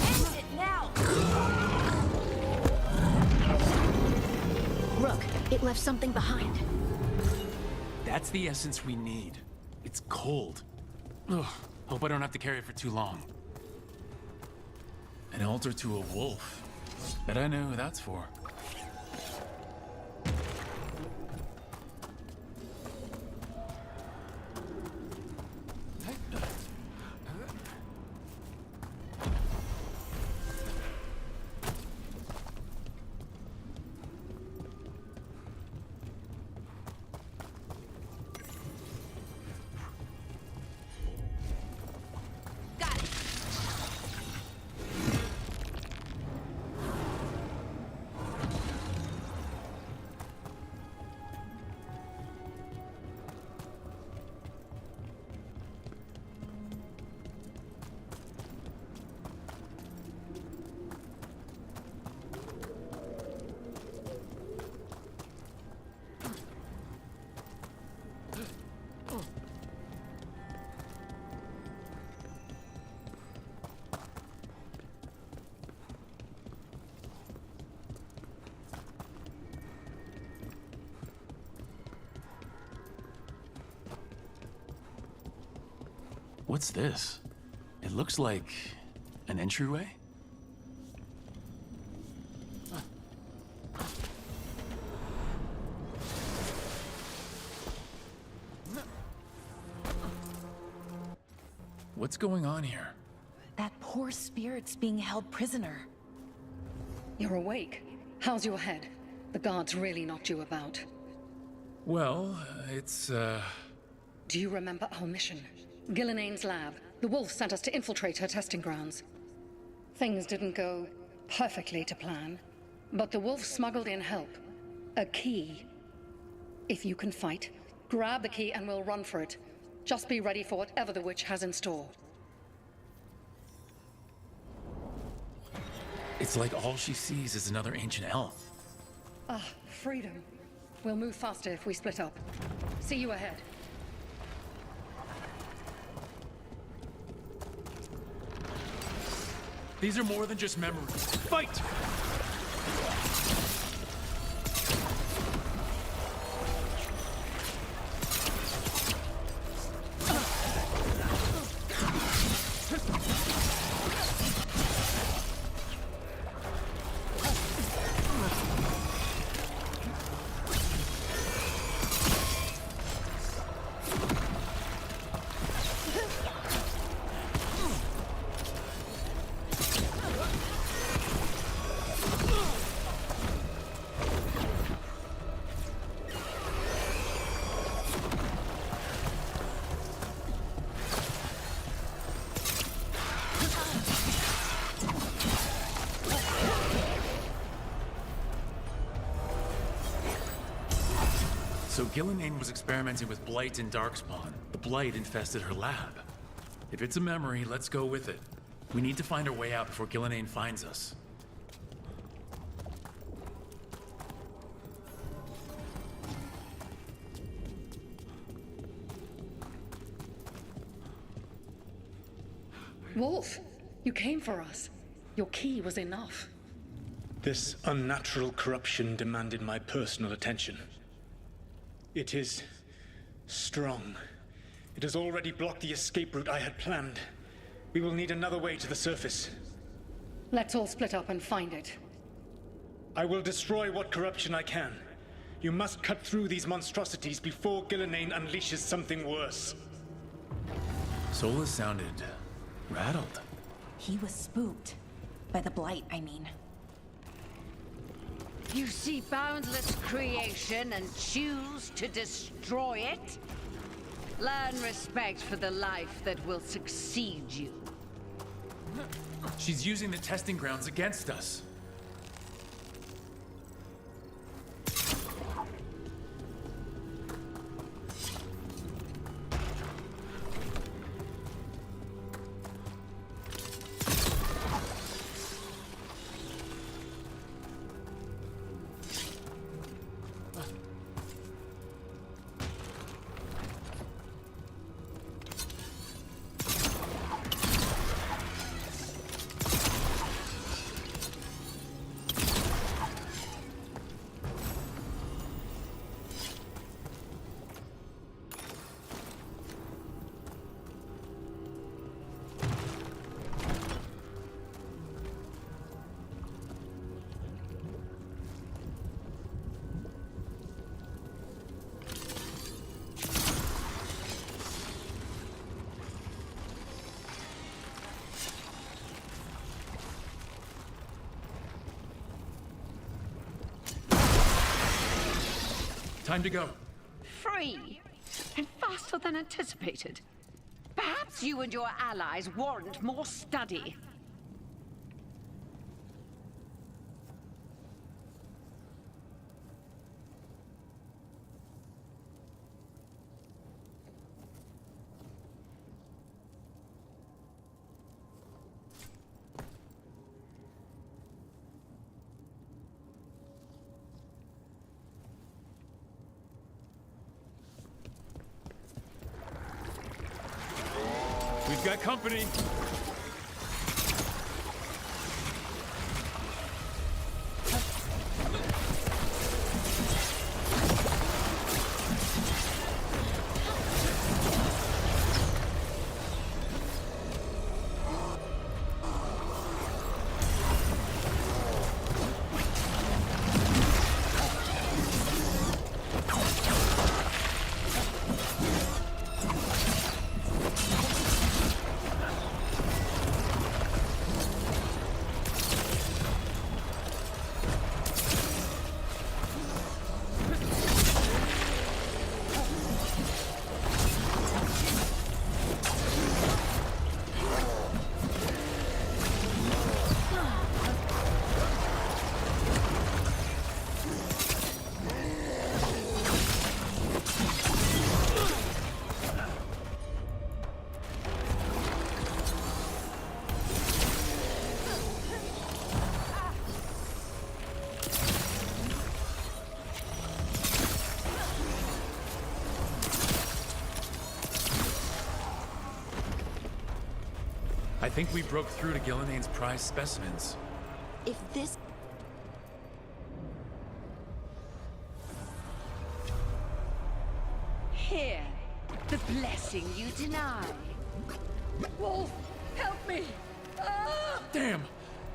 End it now. Rook, it left something behind. That's the essence we need. It's cold. Ugh, hope I don't have to carry it for too long. An altar to a wolf. Bet I know who that's for. Got it. What's this? It looks like an entryway? What's going on here? That poor spirit's being held prisoner. You're awake. How's your head? The guards really knocked you about. Well, it's, Do you remember our mission? Gillenane's lab. The wolf sent us to infiltrate her testing grounds. Things didn't go perfectly to plan, but the wolf smuggled in help. A key. If you can fight, grab the key and we'll run for it. Just be ready for whatever the witch has in store. It's like all she sees is another ancient elf. Ah, freedom. We'll move faster if we split up. See you ahead. These are more than just memories. Fight! So Gillenane was experimenting with Blight and Darkspawn. The Blight infested her lab. If it's a memory, let's go with it. We need to find our way out before Gillenane finds us. Wolf, you came for us. Your key was enough. This unnatural corruption demanded my personal attention. It is strong. It has already blocked the escape route I had planned. We will need another way to the surface. Let's all split up and find it. I will destroy what corruption I can. You must cut through these monstrosities before Gillenane unleashes something worse. Solus sounded rattled. He was spooked. By the Blight, I mean. You see boundless creation and choose to destroy it? Learn respect for the life that will succeed you. She's using the testing grounds against us. Time to go. Free, and faster than anticipated. Perhaps you and your allies warrant more study. We've got company. I think we broke through to Gillenane's prized specimens. If this... Here, the blessing you deny. Wolf, help me! Ah! Damn!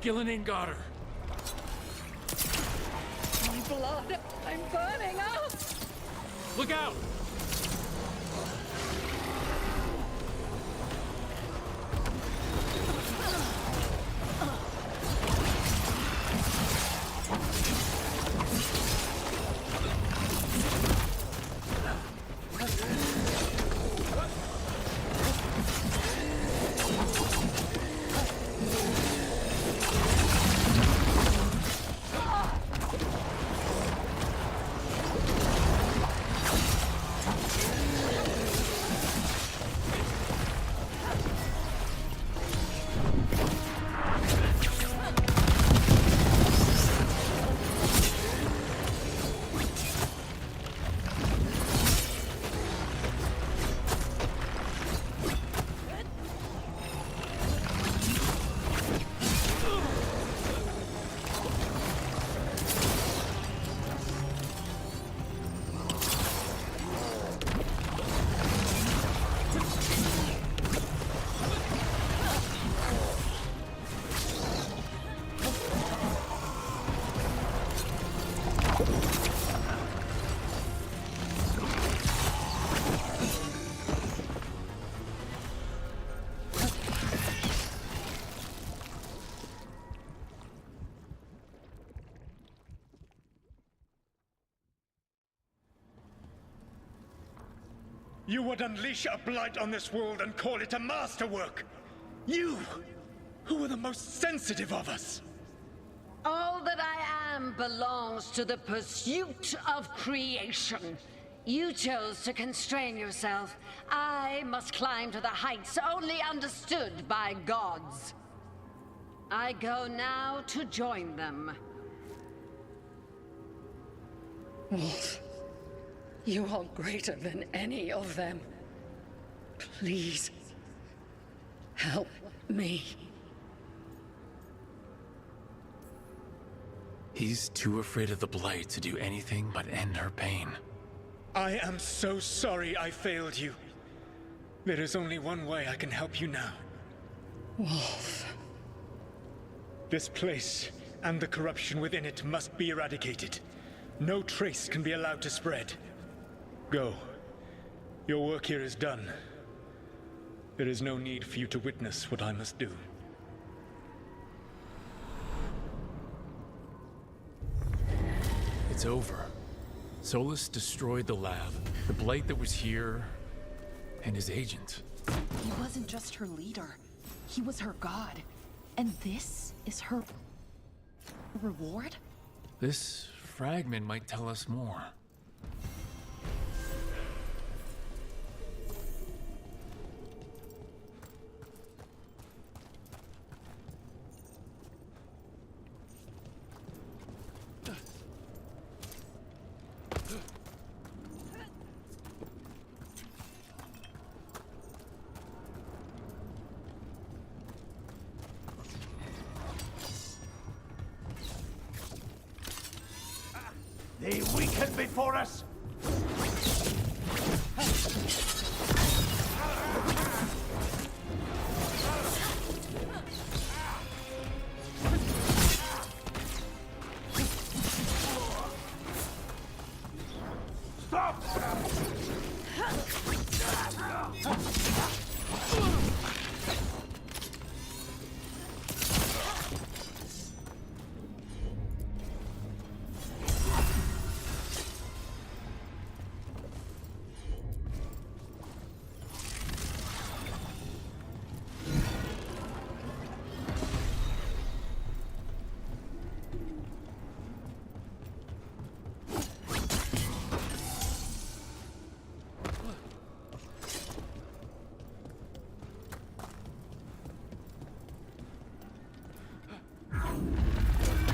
Gillenane got her. My blood! I'm burning up! Look out! You would unleash a blight on this world and call it a masterwork! You, who were the most sensitive of us! All that I am belongs to the pursuit of creation. You chose to constrain yourself. I must climb to the heights only understood by gods. I go now to join them. Wolf, you are greater than any of them. Please, help me. He's too afraid of the Blight to do anything but end her pain. I am so sorry I failed you. There is only one way I can help you now. Wolf. This place and the corruption within it must be eradicated. No trace can be allowed to spread. Go. Your work here is done. There is no need for you to witness what I must do. It's over. Solus destroyed the lab, the Blight that was here, and his agent. He wasn't just her leader. He was her god. And this is her reward? This fragment might tell us more. They weaken before us! Stop!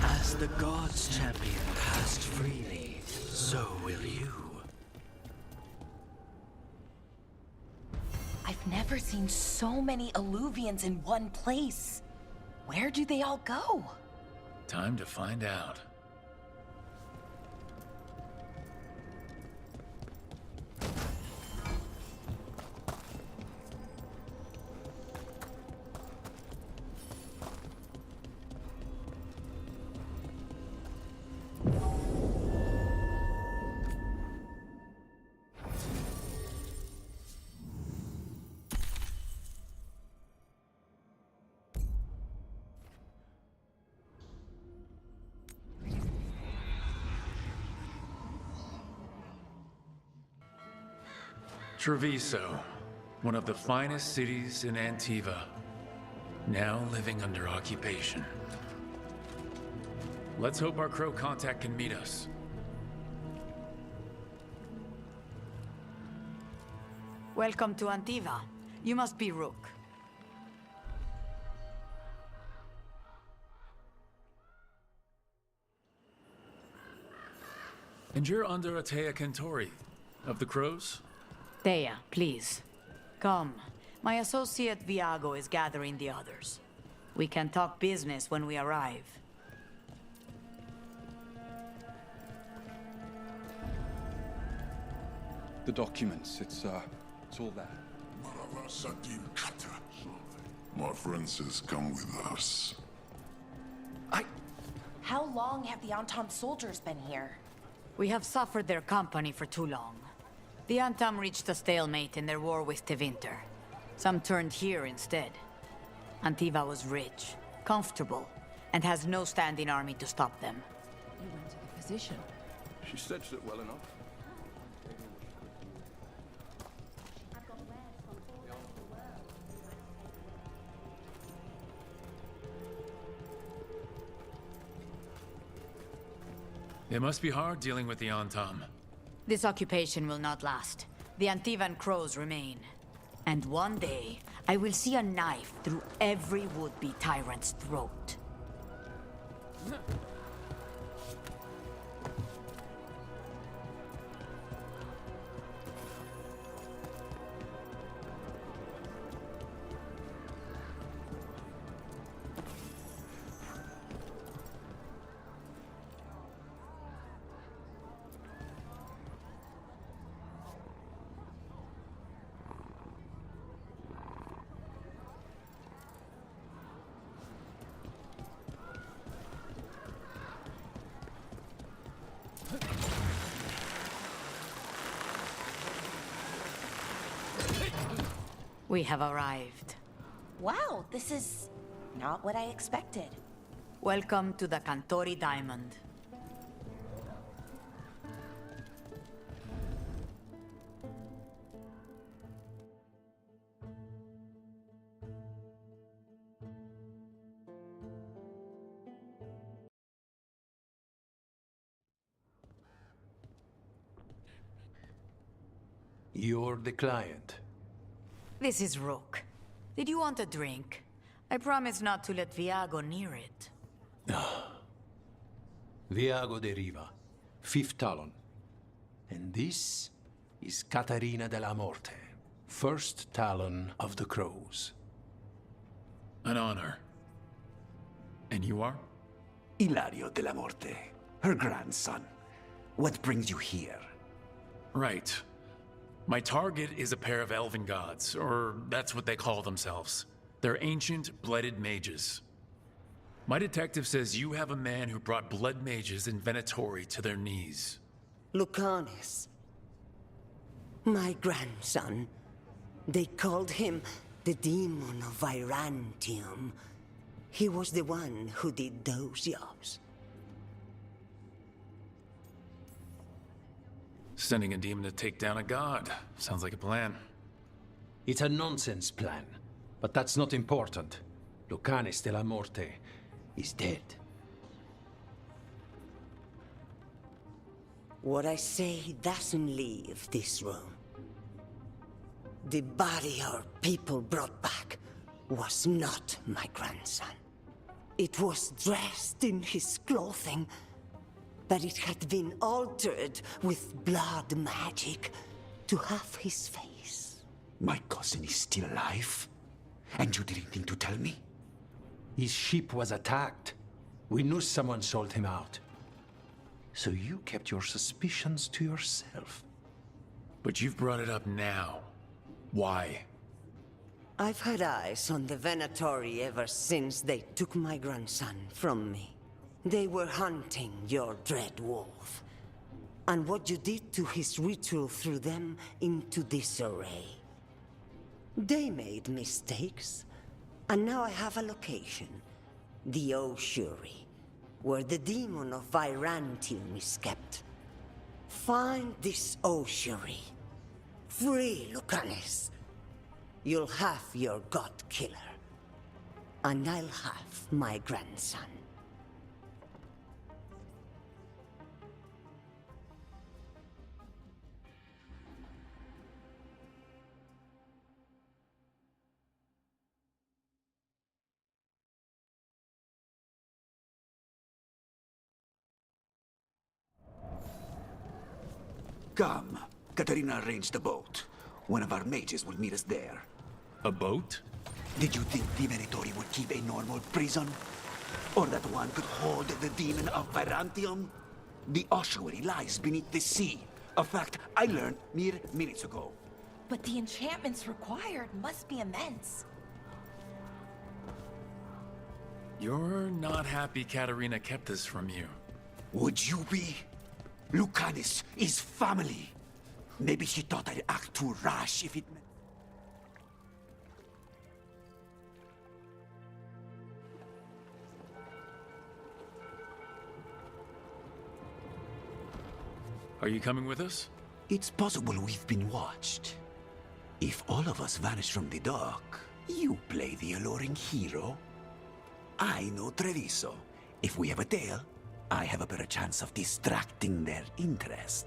As the gods' champion passed freely, so will you. I've never seen so many Illuvians in one place. Where do they all go? Time to find out. Treviso, one of the finest cities in Antiva, now living under occupation. Let's hope our crow contact can meet us. Welcome to Antiva. You must be Rook. And you're under Atea Kentori, of the Crows? Thea, please. Come. My associate Viago is gathering the others. We can talk business when we arrive. The documents, it's all there. My friend says come with us. How long have the Anton soldiers been here? We have suffered their company for too long. The Antam reached a stalemate in their war with Tevinter. Some turned here instead. Antiva was rich, comfortable, and has no standing army to stop them. You went to the physician. She stitched it well enough. It must be hard dealing with the Antam. This occupation will not last. The Antivan crows remain. And one day, I will see a knife through every would-be tyrant's throat. We have arrived. Wow, this is not what I expected. Welcome to the Cantori Diamond. You're the client. This is Rook. Did you want a drink? I promise not to let Viago near it. Viago de Riva, 5th Talon. And this is Caterina de la Morte, 1st Talon of the Crows. An honor. And you are? Ilario de la Morte, her grandson. What brings you here? Right. My target is a pair of elven gods, or that's what they call themselves. They're ancient, blooded mages. My detective says you have a man who brought blood mages in Venatori to their knees. Lucanis. My grandson. They called him the Demon of Virantium. He was the one who did those jobs. Sending a demon to take down a god. Sounds like a plan. It's a nonsense plan, but that's not important. Lucanis de la Morte is dead. What I say doesn't leave this room. The body our people brought back was not my grandson. It was dressed in his clothing, but it had been altered with blood magic to have his face. My cousin is still alive? And you didn't think to tell me? His ship was attacked. We knew someone sold him out. So you kept your suspicions to yourself. But you've brought it up now. Why? I've had eyes on the Venatori ever since they took my grandson from me. They were hunting your dread wolf. And what you did to his ritual threw them into disarray. They made mistakes. And now I have a location. The Ossuary, where the demon of Virantium is kept. Find this Ossuary. Free Lucanis. You'll have your god killer. And I'll have my grandson. Come. Katarina arranged a boat. One of our mages will meet us there. A boat? Did you think the Venatori would keep a normal prison? Or that one could hold the demon of Virantium? The ossuary lies beneath the sea. A fact I learned mere minutes ago. But the enchantments required must be immense. You're not happy Katerina kept this from you. Would you be? Lucanis is family. Maybe she thought I'd act too rash if it meant... Are you coming with us? It's possible we've been watched. If all of us vanish from the dock, you play the alluring hero. I know Treviso. If we have a tale, I have a better chance of distracting their interest.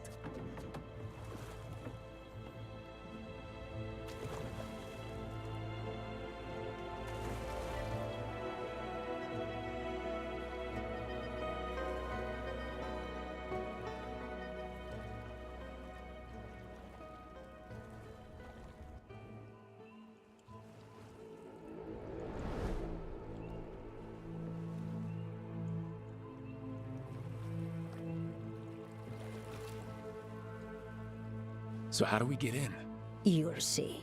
So how do we get in? You'll see.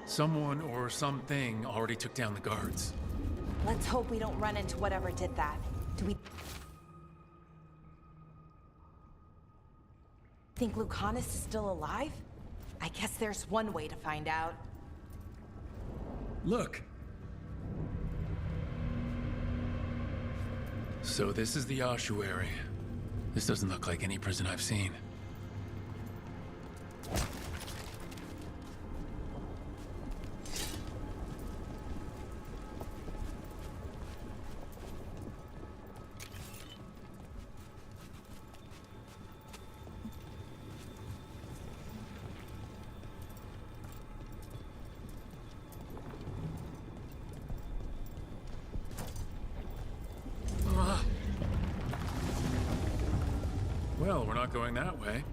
Someone or something already took down the guards. Let's hope we don't run into whatever did that. Do we think Lucanus is still alive? I guess there's one way to find out. Look! So this is the ossuary. This doesn't look like any prison I've seen. Well, we're not going that way.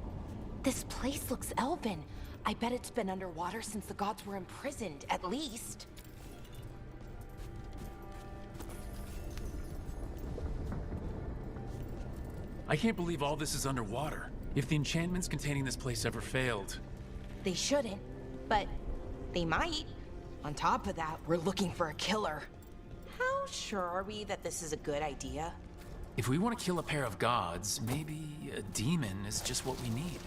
This place looks elven. I bet it's been underwater since the gods were imprisoned, at least. I can't believe all this is underwater. If the enchantments containing this place ever failed... They shouldn't, but they might. On top of that, we're looking for a killer. How sure are we that this is a good idea? If we want to kill a pair of gods, maybe a demon is just what we need.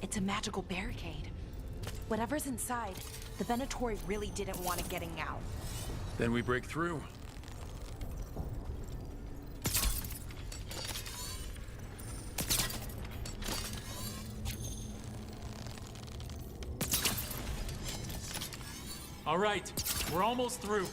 It's a magical barricade. Whatever's inside, the Venatori really didn't want it getting out. Then we break through. All right, we're almost through.